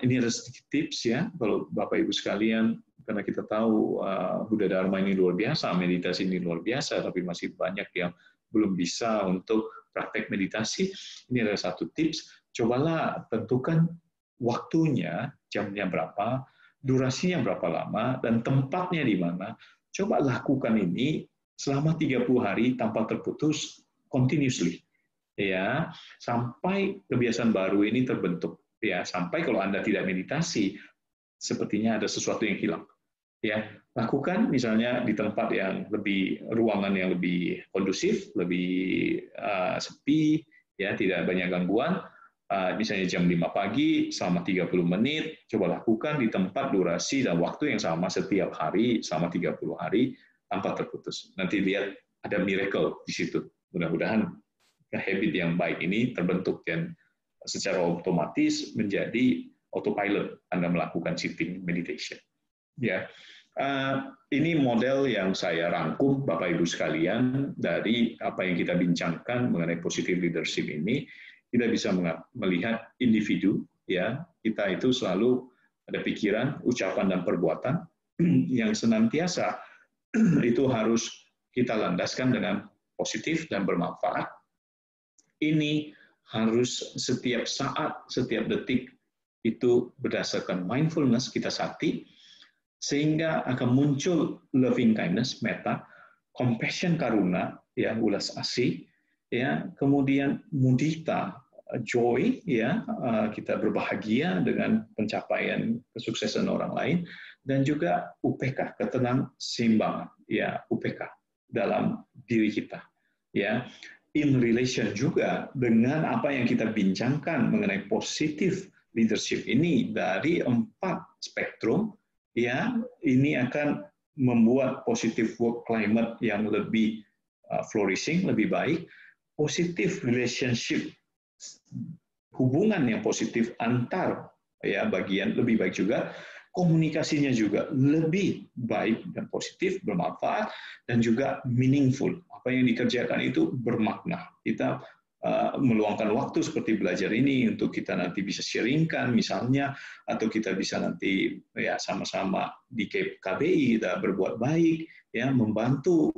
ini ada sedikit tips ya, kalau Bapak Ibu sekalian, karena kita tahu Buddha Dharma ini luar biasa, meditasi ini luar biasa, tapi masih banyak yang belum bisa untuk praktek meditasi. Ini ada satu tips, cobalah tentukan waktunya, jamnya berapa, durasinya berapa lama, dan tempatnya di mana. Coba lakukan ini selama 30 hari tanpa terputus, continuously. Ya, sampai kebiasaan baru ini terbentuk. Ya, sampai kalau Anda tidak meditasi, sepertinya ada sesuatu yang hilang. Ya, lakukan misalnya di tempat yang ruangan yang lebih kondusif, lebih sepi, ya, tidak banyak gangguan. Misalnya jam 5 pagi selama 30 menit, coba lakukan di tempat durasi dan waktu yang sama setiap hari selama 30 hari tanpa terputus. Nanti lihat ada miracle di situ. Mudah-mudahan habit yang baik ini terbentuk dan secara otomatis menjadi autopilot Anda melakukan sitting meditation. Ya, ini model yang saya rangkum Bapak Ibu sekalian dari apa yang kita bincangkan mengenai positive leadership ini. Kita bisa melihat individu, ya, kita itu selalu ada pikiran, ucapan dan perbuatan yang senantiasa itu harus kita landaskan dengan positif dan bermanfaat. Ini harus setiap saat, setiap detik itu berdasarkan mindfulness kita sakti, sehingga akan muncul loving kindness, metta, compassion karuna, ya, ulas asih, ya, kemudian mudita, joy, ya, kita berbahagia dengan pencapaian kesuksesan orang lain, dan juga UPK, ketenangseimbangan, ya, UPK dalam diri kita, ya. In relation juga dengan apa yang kita bincangkan mengenai positive leadership ini dari 4 spektrum, ya, ini akan membuat positive work climate yang lebih flourishing, lebih baik, positive relationship, hubungan yang positif antar, ya, bagian lebih baik juga, komunikasinya juga lebih baik dan positif, bermanfaat, dan juga meaningful. Apa yang dikerjakan itu bermakna. Kita meluangkan waktu seperti belajar ini untuk kita nanti bisa sharingkan misalnya, atau kita bisa nanti ya sama-sama di KBI kita berbuat baik, ya, membantu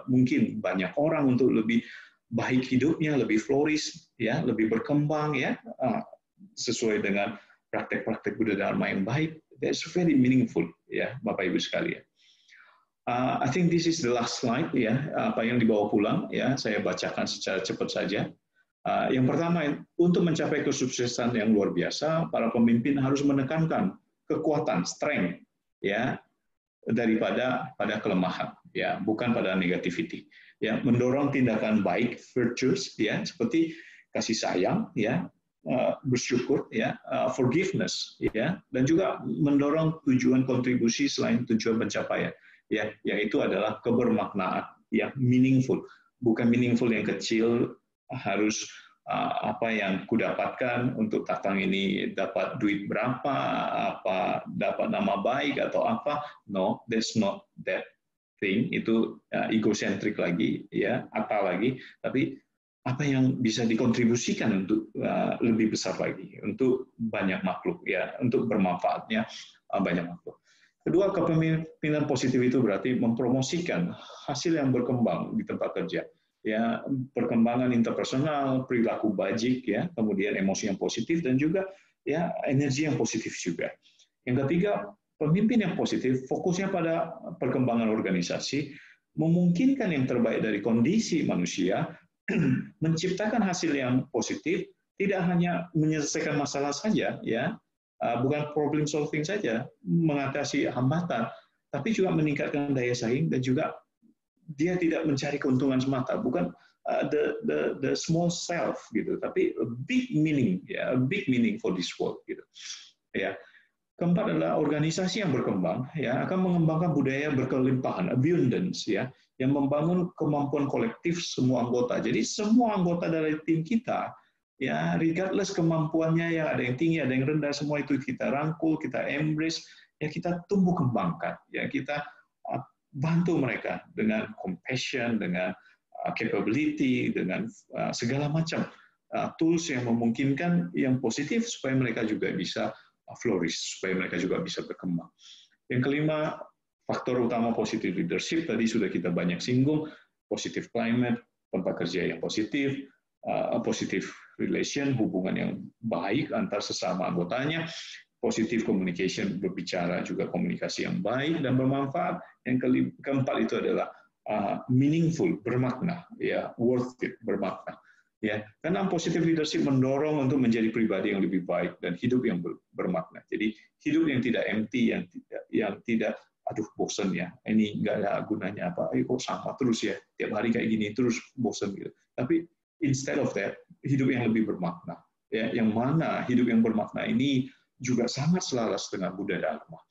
mungkin banyak orang untuk lebih baik hidupnya, lebih flourish, ya, lebih berkembang, ya, sesuai dengan praktek-praktek Buddha Dharma yang baik. That's very meaningful, ya, Bapak Ibu sekalian. I think this is the last slide, ya, apa yang dibawa pulang, ya, saya bacakan secara cepat saja. Yang pertama, untuk mencapai kesuksesan yang luar biasa, para pemimpin harus menekankan kekuatan, strength, ya, daripada pada kelemahan, ya, bukan pada negativity, ya, mendorong tindakan baik, virtues, ya, seperti kasih sayang, ya, bersyukur, ya, forgiveness, ya, dan juga mendorong tujuan kontribusi selain tujuan pencapaian, ya, yaitu adalah kebermaknaan yang meaningful, bukan meaningful yang kecil, harus apa yang kudapatkan untuk tatang ini dapat duit berapa, apa dapat nama baik atau apa. No, that's not that thing. Itu egocentric lagi, ya, apa lagi, tapi apa yang bisa dikontribusikan untuk lebih besar lagi, untuk banyak makhluk, ya, untuk bermanfaatnya banyak makhluk. Kedua, kepemimpinan positif itu berarti mempromosikan hasil yang berkembang di tempat kerja, ya, perkembangan interpersonal, perilaku bajik, ya, kemudian emosi yang positif, dan juga, ya, energi yang positif juga. Yang ketiga, pemimpin yang positif fokusnya pada perkembangan organisasi, memungkinkan yang terbaik dari kondisi manusia, menciptakan hasil yang positif, tidak hanya menyelesaikan masalah saja, ya, bukan problem solving saja, mengatasi hambatan, tapi juga meningkatkan daya saing, dan juga dia tidak mencari keuntungan semata, bukan the small self gitu, tapi a big meaning, ya, a big meaning for this world gitu, ya. Keempat adalah organisasi yang berkembang, ya, akan mengembangkan budaya berkelimpahan, abundance, ya, yang membangun kemampuan kolektif semua anggota. Jadi semua anggota dari tim kita, ya, regardless kemampuannya, yang ada yang tinggi, ada yang rendah, semua itu kita rangkul, kita embrace, ya, kita tumbuh kembangkan, ya, kita bantu mereka dengan compassion, dengan capability, dengan segala macam tools yang memungkinkan yang positif supaya mereka juga bisa flourish, supaya mereka juga bisa berkembang. Yang kelima, faktor utama positive leadership tadi sudah kita banyak singgung, positive climate, tempat kerja yang positif, positive relation, hubungan yang baik antar sesama anggotanya, positive communication, berbicara juga komunikasi yang baik dan bermanfaat. Yang keempat itu adalah meaningful, bermakna, ya, worth it, bermakna. Ya, karena positive leadership mendorong untuk menjadi pribadi yang lebih baik dan hidup yang bermakna. Jadi hidup yang tidak empty, yang tidak aduh bosan ya, ini nggak ada gunanya apa, kok sama terus ya, tiap hari kayak gini terus bosan gitu. Tapi instead of that, hidup yang lebih bermakna. Ya, yang mana hidup yang bermakna ini juga sangat selaras dengan Buddha Dharma.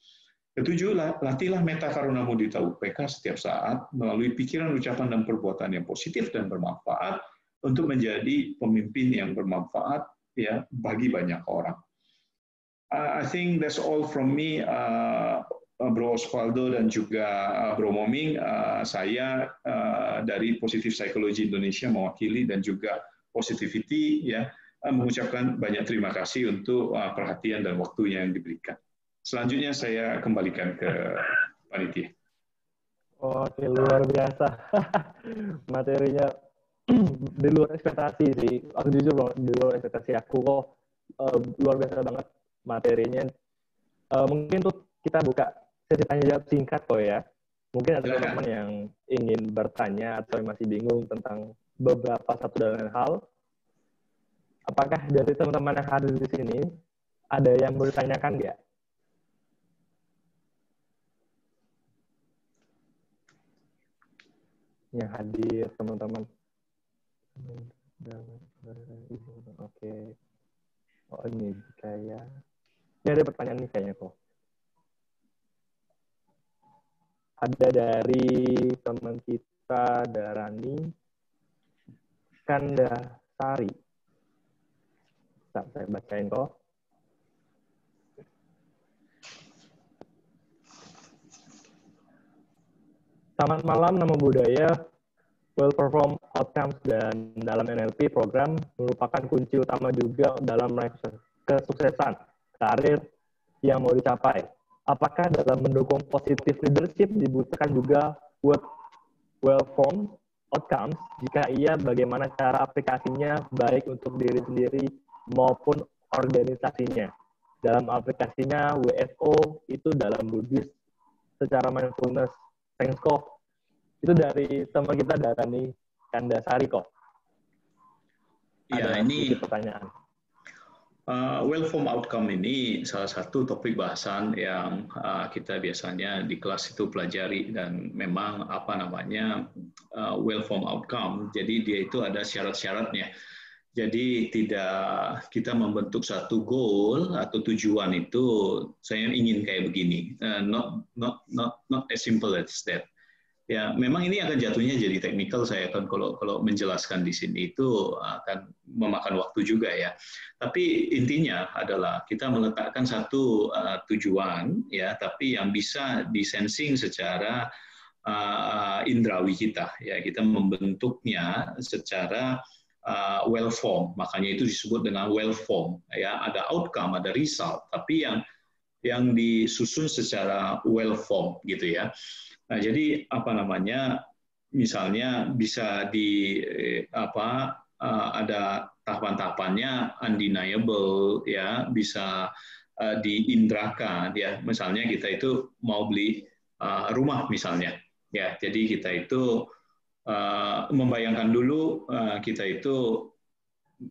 Ketujuh, latihlah metta karuna mudita upeka setiap saat melalui pikiran, ucapan, dan perbuatan yang positif dan bermanfaat untuk menjadi pemimpin yang bermanfaat ya bagi banyak orang. I think that's all from me, Bro Osvaldo dan juga Bro Moming. Saya dari Positive Psychology Indonesia mewakili dan juga Positivity ya mengucapkan banyak terima kasih untuk perhatian dan waktunya yang diberikan. Selanjutnya saya kembalikan ke panitia. Oke, luar biasa. Materinya di luar ekspektasi sih. Aku jujur loh, di luar ekspektasi aku kok luar biasa banget materinya. Mungkin tuh kita buka sesi tanya jawab singkat kok ya. Mungkin ada teman-teman yang ingin bertanya atau yang masih bingung tentang beberapa satu dan lain hal. Apakah dari teman-teman yang hadir di sini ada yang mau ditanyakan nggak? Yang hadir teman-teman. Oke. Oh ini kayak. Ini ada pertanyaan nih kayaknya kok. Ada dari teman kita Darani Kandasari. Saya bacain kok. Selamat malam, Namo Buddhaya. Well-performed outcomes dan dalam NLP program merupakan kunci utama juga dalam meraih kesuksesan karir yang mau dicapai. Apakah dalam mendukung positive leadership dibutuhkan juga well-formed outcomes? Jika iya, bagaimana cara aplikasinya baik untuk diri sendiri maupun organisasinya? Dalam aplikasinya WFO itu dalam Buddhis secara mindfulness. Thanks kok. Itu dari teman kita Darani Kandasari kok. Ya, ini pertanyaan. Well-formed outcome ini salah satu topik bahasan yang kita biasanya di kelas itu pelajari dan memang well-formed outcome. Jadi dia itu ada syarat-syaratnya. Jadi tidak kita membentuk satu goal atau tujuan itu saya ingin kayak begini. Not as simple as that. Ya, memang ini akan jatuhnya jadi teknikal. Saya akan kalau menjelaskan di sini itu akan memakan waktu juga ya. Tapi intinya adalah kita meletakkan satu tujuan ya, tapi yang bisa disensing secara indrawi kita ya. Kita membentuknya secara well form. Makanya itu disebut dengan well form ya. Ada outcome, ada result, tapi yang disusun secara well form gitu ya. Nah, jadi misalnya bisa ada tahapan-tahapannya undeniable ya, bisa diindrakan ya. Misalnya kita itu mau beli rumah misalnya ya. Jadi kita itu membayangkan dulu kita itu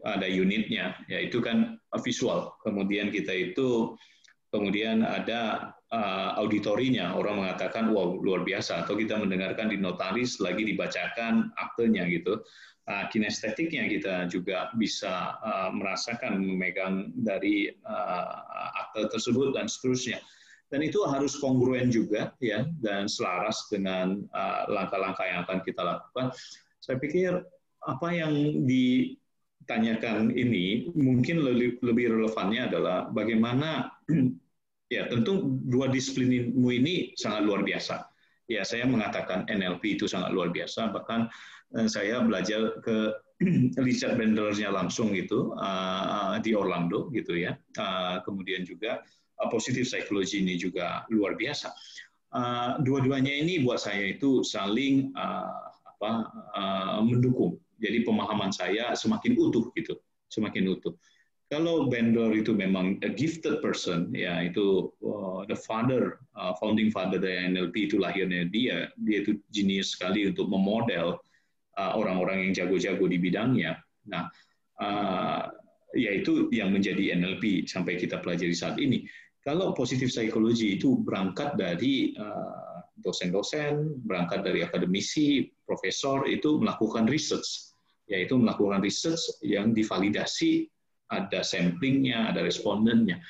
ada unitnya, yaitu kan visual. Kemudian ada auditorinya, orang mengatakan wow luar biasa, atau kita mendengarkan di notaris lagi dibacakan aktenya gitu. Kinestetiknya kita juga bisa merasakan memegang dari akte tersebut dan seterusnya. Dan itu harus kongruen juga ya, dan selaras dengan langkah-langkah yang akan kita lakukan. Saya pikir apa yang ditanyakan ini mungkin lebih relevannya adalah bagaimana ya, tentu dua disiplinmu ini sangat luar biasa. Ya, saya mengatakan NLP itu sangat luar biasa, bahkan saya belajar ke Richard Bandler's-nya langsung gitu di Orlando gitu ya. Kemudian juga positive psychology ini juga luar biasa. Dua-duanya ini buat saya itu saling mendukung. Jadi pemahaman saya semakin utuh gitu, semakin utuh. Kalau Bandler itu memang a gifted person, ya itu the father, founding father dari NLP itu lahirnya dia itu jenius sekali untuk memodel orang-orang yang jago-jago di bidangnya. Nah, yaitu yang menjadi NLP sampai kita pelajari saat ini. Kalau positive psychology itu berangkat dari dosen-dosen, berangkat dari akademisi, profesor itu melakukan research, yaitu melakukan research yang divalidasi, ada samplingnya, ada respondennya.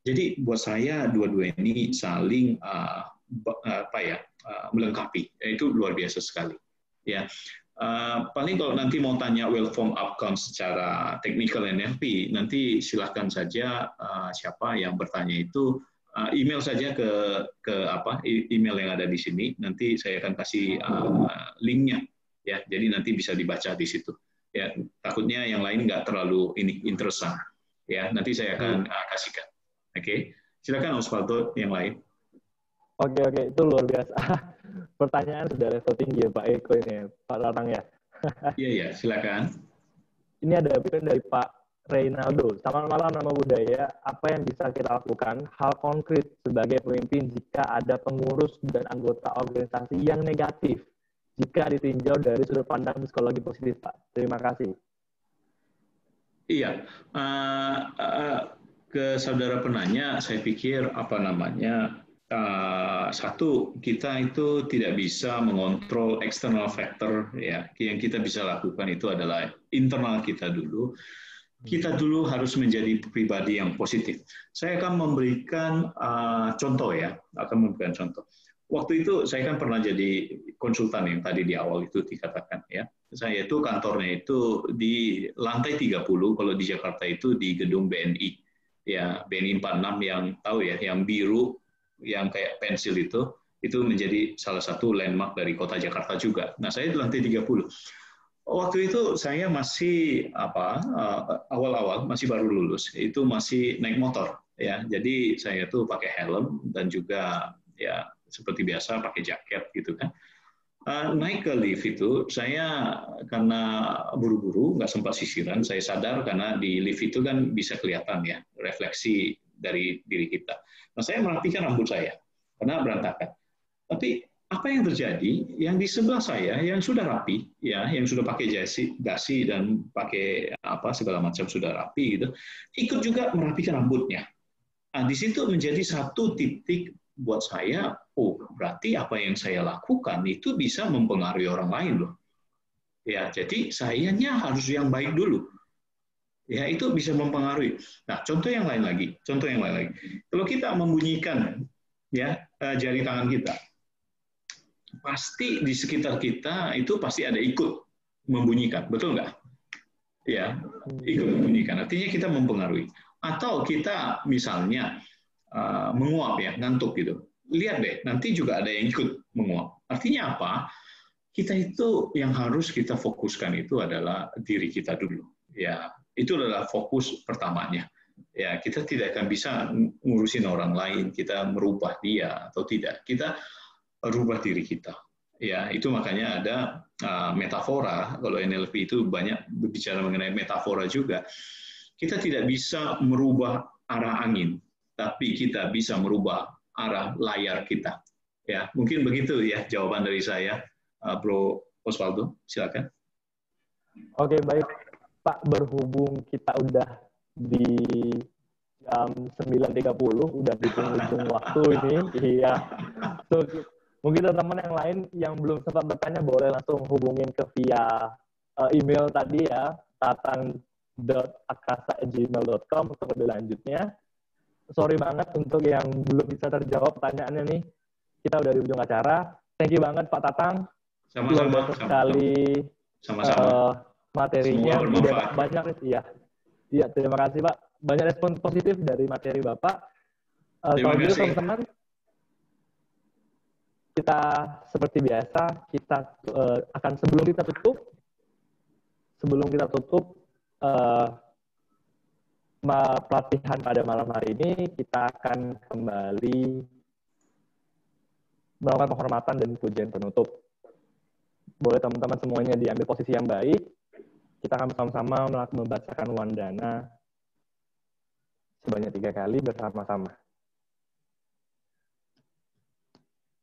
Jadi buat saya dua-dua ini saling melengkapi. Itu luar biasa sekali. Ya, paling kalau nanti mau tanya well-formed outcomes secara technical NLP, nanti silahkan saja siapa yang bertanya itu email saja ke email yang ada di sini. Nanti saya akan kasih linknya. Ya, jadi nanti bisa dibaca di situ. Ya, takutnya yang lain nggak terlalu interesting. Ya, nanti saya akan kasihkan. Oke, silakan Osvaldo yang lain. Oke, itu luar biasa. Pertanyaan sudah level tinggi ya Pak Eko ini, Pak Tatang ya. Iya, silakan. Ini ada dari Pak Reynaldo. Selamat malam, nama budaya. Apa yang bisa kita lakukan? Hal konkret sebagai pemimpin jika ada pengurus dan anggota organisasi yang negatif, jika ditinjau dari sudut pandang psikologi positif, Pak. Terima kasih. Iya, ke saudara penanya, saya pikir satu, kita itu tidak bisa mengontrol external factor, ya. Yang kita bisa lakukan itu adalah internal kita dulu. Kita dulu harus menjadi pribadi yang positif. Saya akan memberikan contoh ya, Waktu itu saya kan pernah jadi konsultan yang tadi di awal itu dikatakan ya. Saya itu kantornya itu di lantai 30, kalau di Jakarta itu di gedung BNI. Ya, BNI 46 yang tahu ya, yang biru, yang kayak pensil itu menjadi salah satu landmark dari kota Jakarta juga. Nah, saya di lantai 30. Waktu itu saya masih awal-awal, masih baru lulus, itu masih naik motor ya. Jadi saya tuh pakai helm dan juga ya seperti biasa pakai jaket gitu kan. Naik ke lift itu saya karena buru-buru nggak sempat sisiran, saya sadar karena di lift itu kan bisa kelihatan ya refleksi dari diri kita. Nah, saya merapikan rambut saya karena berantakan. Tapi apa yang terjadi? Yang di sebelah saya yang sudah rapi ya, yang sudah pakai dasi dan pakai segala macam sudah rapi gitu, ikut juga merapikan rambutnya. Nah, di situ menjadi satu titik buat saya, berarti apa yang saya lakukan itu bisa mempengaruhi orang lain loh. Ya, jadi sayanya harus yang baik dulu. Ya, itu bisa mempengaruhi. Nah, contoh yang lain lagi. Kalau kita membunyikan ya jari tangan kita, pasti di sekitar kita itu pasti ada ikut membunyikan, betul nggak? Ya, ikut membunyikan. Artinya kita mempengaruhi. Atau kita misalnya menguap ya, ngantuk gitu. Lihat deh, nanti juga ada yang ikut menguap. Artinya apa? Kita itu yang harus kita fokuskan itu adalah diri kita dulu. Ya, itu adalah fokus pertamanya. Ya, kita tidak akan bisa ngurusin orang lain, kita merubah dia atau tidak. Kita rubah diri kita. Ya, itu makanya ada metafora. Kalau NLP itu banyak berbicara mengenai metafora juga. Kita tidak bisa merubah arah angin, tapi kita bisa merubah arah layar kita. Ya, mungkin begitu ya jawaban dari saya, Bro Osvaldo. Silakan. Oke, baik Pak. Berhubung kita udah di jam 9.30, udah di ujung waktu ini. Iya. So, mungkin teman-teman yang lain yang belum sempat bertanya boleh langsung hubungin ke via email tadi ya, tatang.akasa@gmail.com untuk lebih lanjutnya. Sorry banget untuk yang belum bisa terjawab pertanyaannya nih. Kita udah di ujung acara. Thank you banget Pak Tatang. Sama-sama. Sekali materinya. Udah banyak ya. Iya, terima kasih Pak. Banyak respon positif dari materi Bapak. Kalau gitu teman-teman, kita seperti biasa kita akan sebelum kita tutup, sebelum kita tutup pelatihan pada malam hari ini, kita akan kembali melakukan penghormatan dan pujian penutup. Boleh teman-teman semuanya diambil posisi yang baik. Kita akan bersama-sama membacakan wandana sebanyak 3 kali bersama-sama.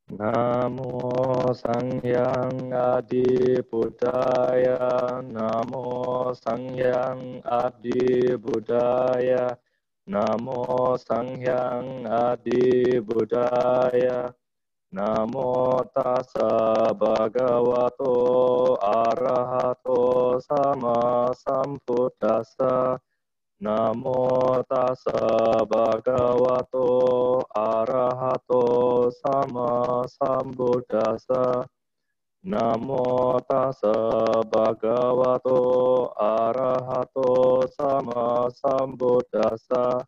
Namo Sangyang Adi Buddhaya, Namo Sangyang Adi Buddhaya, Namo Sangyang Adi Buddhaya, Namo Tassa Bhagavato Arahato Sama Sambuddhassa. Namo Tassa Bhagavato Arahato Sama Sambuddhassa. Namo Tassa Bhagavato Arahato Sama Sambuddhassa.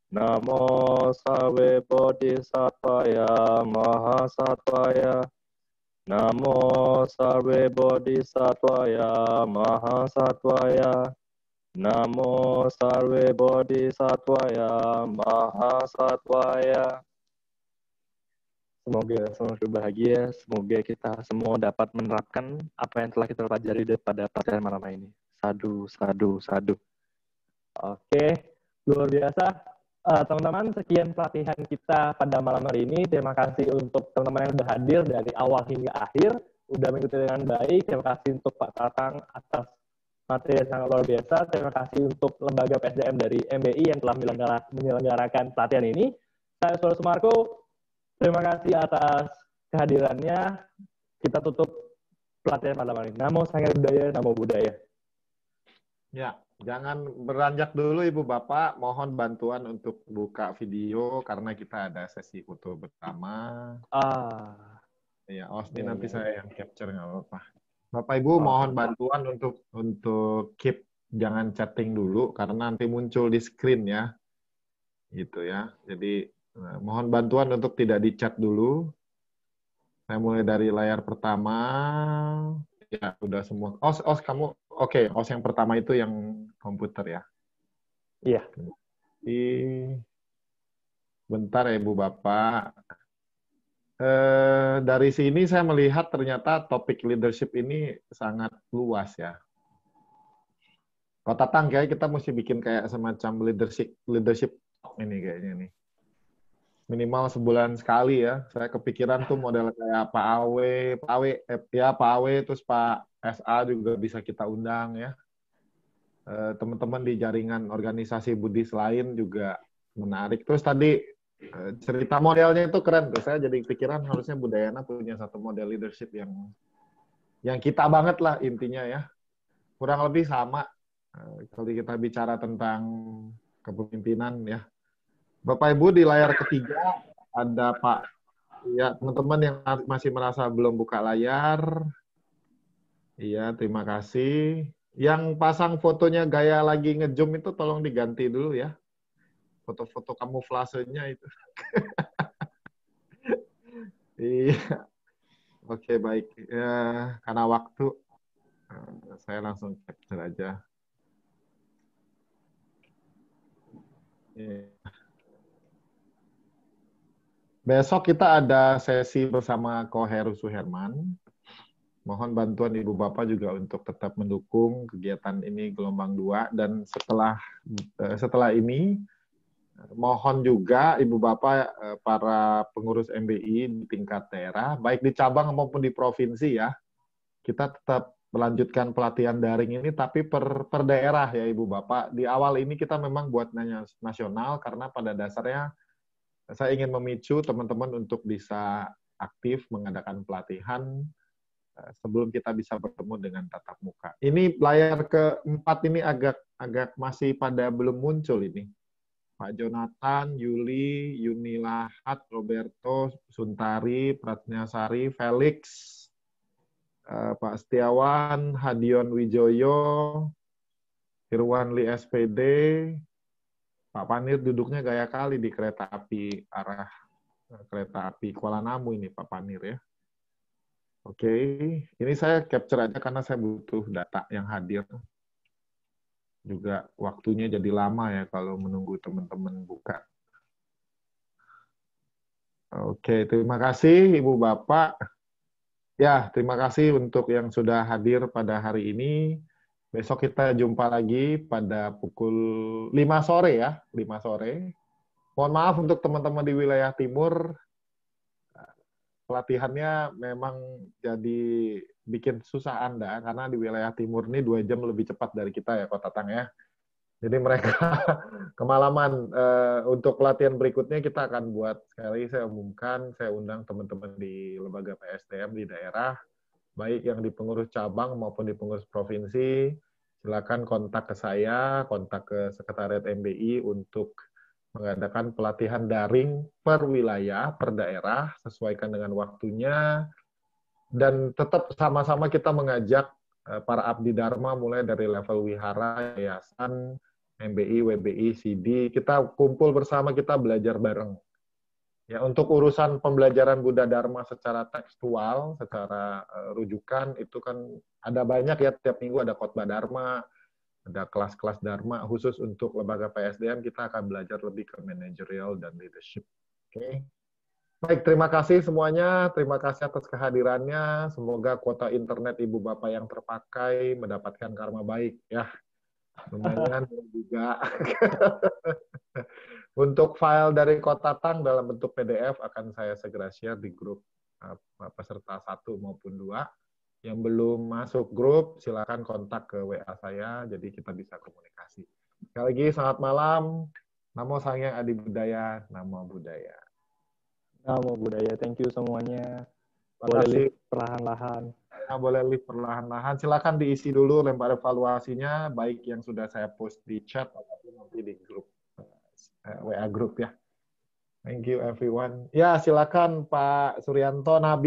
Namo Sawe Bodhisattvaya Mahasattvaya. Namo Sawe Bodhisattvaya Mahasattvaya. Namo Sarve Bodhisattvaya Mahasattvaya. Semoga semua berbahagia, semoga kita semua dapat menerapkan apa yang telah kita pelajari pada pelatihan malam ini. Sadu, sadu, sadu. Oke, luar biasa. Teman-teman, sekian pelatihan kita pada malam hari ini. Terima kasih untuk teman-teman yang sudah hadir dari awal hingga akhir. Sudah mengikuti dengan baik. Terima kasih untuk Pak Tatang atas materi yang sangat luar biasa. Terima kasih untuk lembaga PSDM dari MBI yang telah menyelenggarakan pelatihan ini. Saya Saudara Sumarko, terima kasih atas kehadirannya. Kita tutup pelatihan malam hari ini. Namo Sangya Budaya, Namo Buddhaya. Ya, jangan beranjak dulu Ibu Bapak. Mohon bantuan untuk buka video karena kita ada sesi foto bersama. Ya, ini nanti saya yang capture nggak apa-apa. Bapak Ibu mohon bantuan untuk keep, jangan chatting dulu karena nanti muncul di screen ya. Gitu ya. Jadi mohon bantuan untuk tidak di chat dulu. Saya mulai dari layar pertama. Ya, udah semua. Os kamu oke, os yang pertama itu yang komputer ya. Iya. Bentar ya Ibu Bapak. Dari sini saya melihat ternyata topik leadership ini sangat luas ya. Kalau Tatang kayak kita mesti bikin kayak semacam leadership ini kayaknya nih. Minimal sebulan sekali ya. Saya kepikiran tuh model kayak Pak Awe, terus Pak SA juga bisa kita undang ya. Teman-teman di jaringan organisasi Buddhis lain juga menarik. Terus tadi cerita modelnya itu keren tuh. Saya jadi pikiran harusnya Budayana punya satu model leadership yang kita banget lah intinya ya. Kurang lebih sama kalau kita bicara tentang kepemimpinan ya. Bapak Ibu di layar ketiga ada Pak ya, teman-teman yang masih merasa belum buka layar. Iya, terima kasih. Yang pasang fotonya gaya lagi ngezoom itu tolong diganti dulu ya. Foto-foto kamuflasenya itu. Iya. Oke, baik. Ya, karena waktu, saya langsung capture aja. Ya. Besok kita ada sesi bersama Ko Heru Suherman. Mohon bantuan Ibu Bapak juga untuk tetap mendukung kegiatan ini gelombang 2. Dan setelah ini, mohon juga Ibu Bapak para pengurus MBI di tingkat daerah, baik di cabang maupun di provinsi ya, kita tetap melanjutkan pelatihan daring ini tapi per daerah ya Ibu Bapak. Di awal ini kita memang buat nasional karena pada dasarnya saya ingin memicu teman-teman untuk bisa aktif mengadakan pelatihan sebelum kita bisa bertemu dengan tatap muka. Ini layar keempat ini agak masih pada belum muncul ini. Pak Jonathan, Yuli, Yunilahat, Roberto, Suntari, Pratnyasari, Felix, Pak Setiawan, Hadion Wijoyo, Irwan Li SPD, Pak Panir duduknya gaya kali di kereta api arah kereta api Kuala Namu ini Pak Panir ya. Oke, ini saya capture aja karena saya butuh data yang hadir. Juga waktunya jadi lama ya kalau menunggu teman-teman buka. Oke, terima kasih Ibu Bapak. Ya, terima kasih untuk yang sudah hadir pada hari ini. Besok kita jumpa lagi pada pukul 5 sore ya, 5 sore. Mohon maaf untuk teman-teman di wilayah timur, pelatihannya memang jadi bikin susah Anda, karena di wilayah timur ini 2 jam lebih cepat dari kita ya, Kok Tatang ya. Jadi mereka kemalaman. Untuk pelatihan berikutnya kita akan buat, sekali lagi saya umumkan, saya undang teman-teman di lembaga PSDM di daerah, baik yang di pengurus cabang maupun di pengurus provinsi, silakan kontak ke saya, kontak ke Sekretariat MBI untuk mengadakan pelatihan daring per wilayah, per daerah, sesuaikan dengan waktunya, dan tetap sama-sama kita mengajak para abdi dharma mulai dari level wihara, yayasan, MBI, WBI, CD, kita kumpul bersama, kita belajar bareng. Ya, untuk urusan pembelajaran Buddha Dharma secara tekstual, secara rujukan, itu kan ada banyak ya, tiap minggu ada khotbah Dharma, ada kelas-kelas Dharma, khusus untuk lembaga PSDM, kita akan belajar lebih ke managerial dan leadership. Oke. Baik, terima kasih semuanya, terima kasih atas kehadirannya, semoga kuota internet Ibu Bapak yang terpakai mendapatkan karma baik, ya. Lumayan juga. Untuk file dari Kota Tang dalam bentuk PDF akan saya segera share di grup peserta 1 maupun 2. Yang belum masuk grup, silakan kontak ke WA saya, jadi kita bisa komunikasi. Sekali lagi, selamat malam. Namo Sanghyang Adi Budaya, Namo Buddhaya. Namo Buddhaya, thank you semuanya. Boleh lift perlahan-lahan. Boleh lift perlahan-lahan. Silakan diisi dulu lembar evaluasinya, baik yang sudah saya post di chat ataupun nanti di grup WA grup ya. Thank you everyone. Ya, silakan Pak Suryanto, Nabi.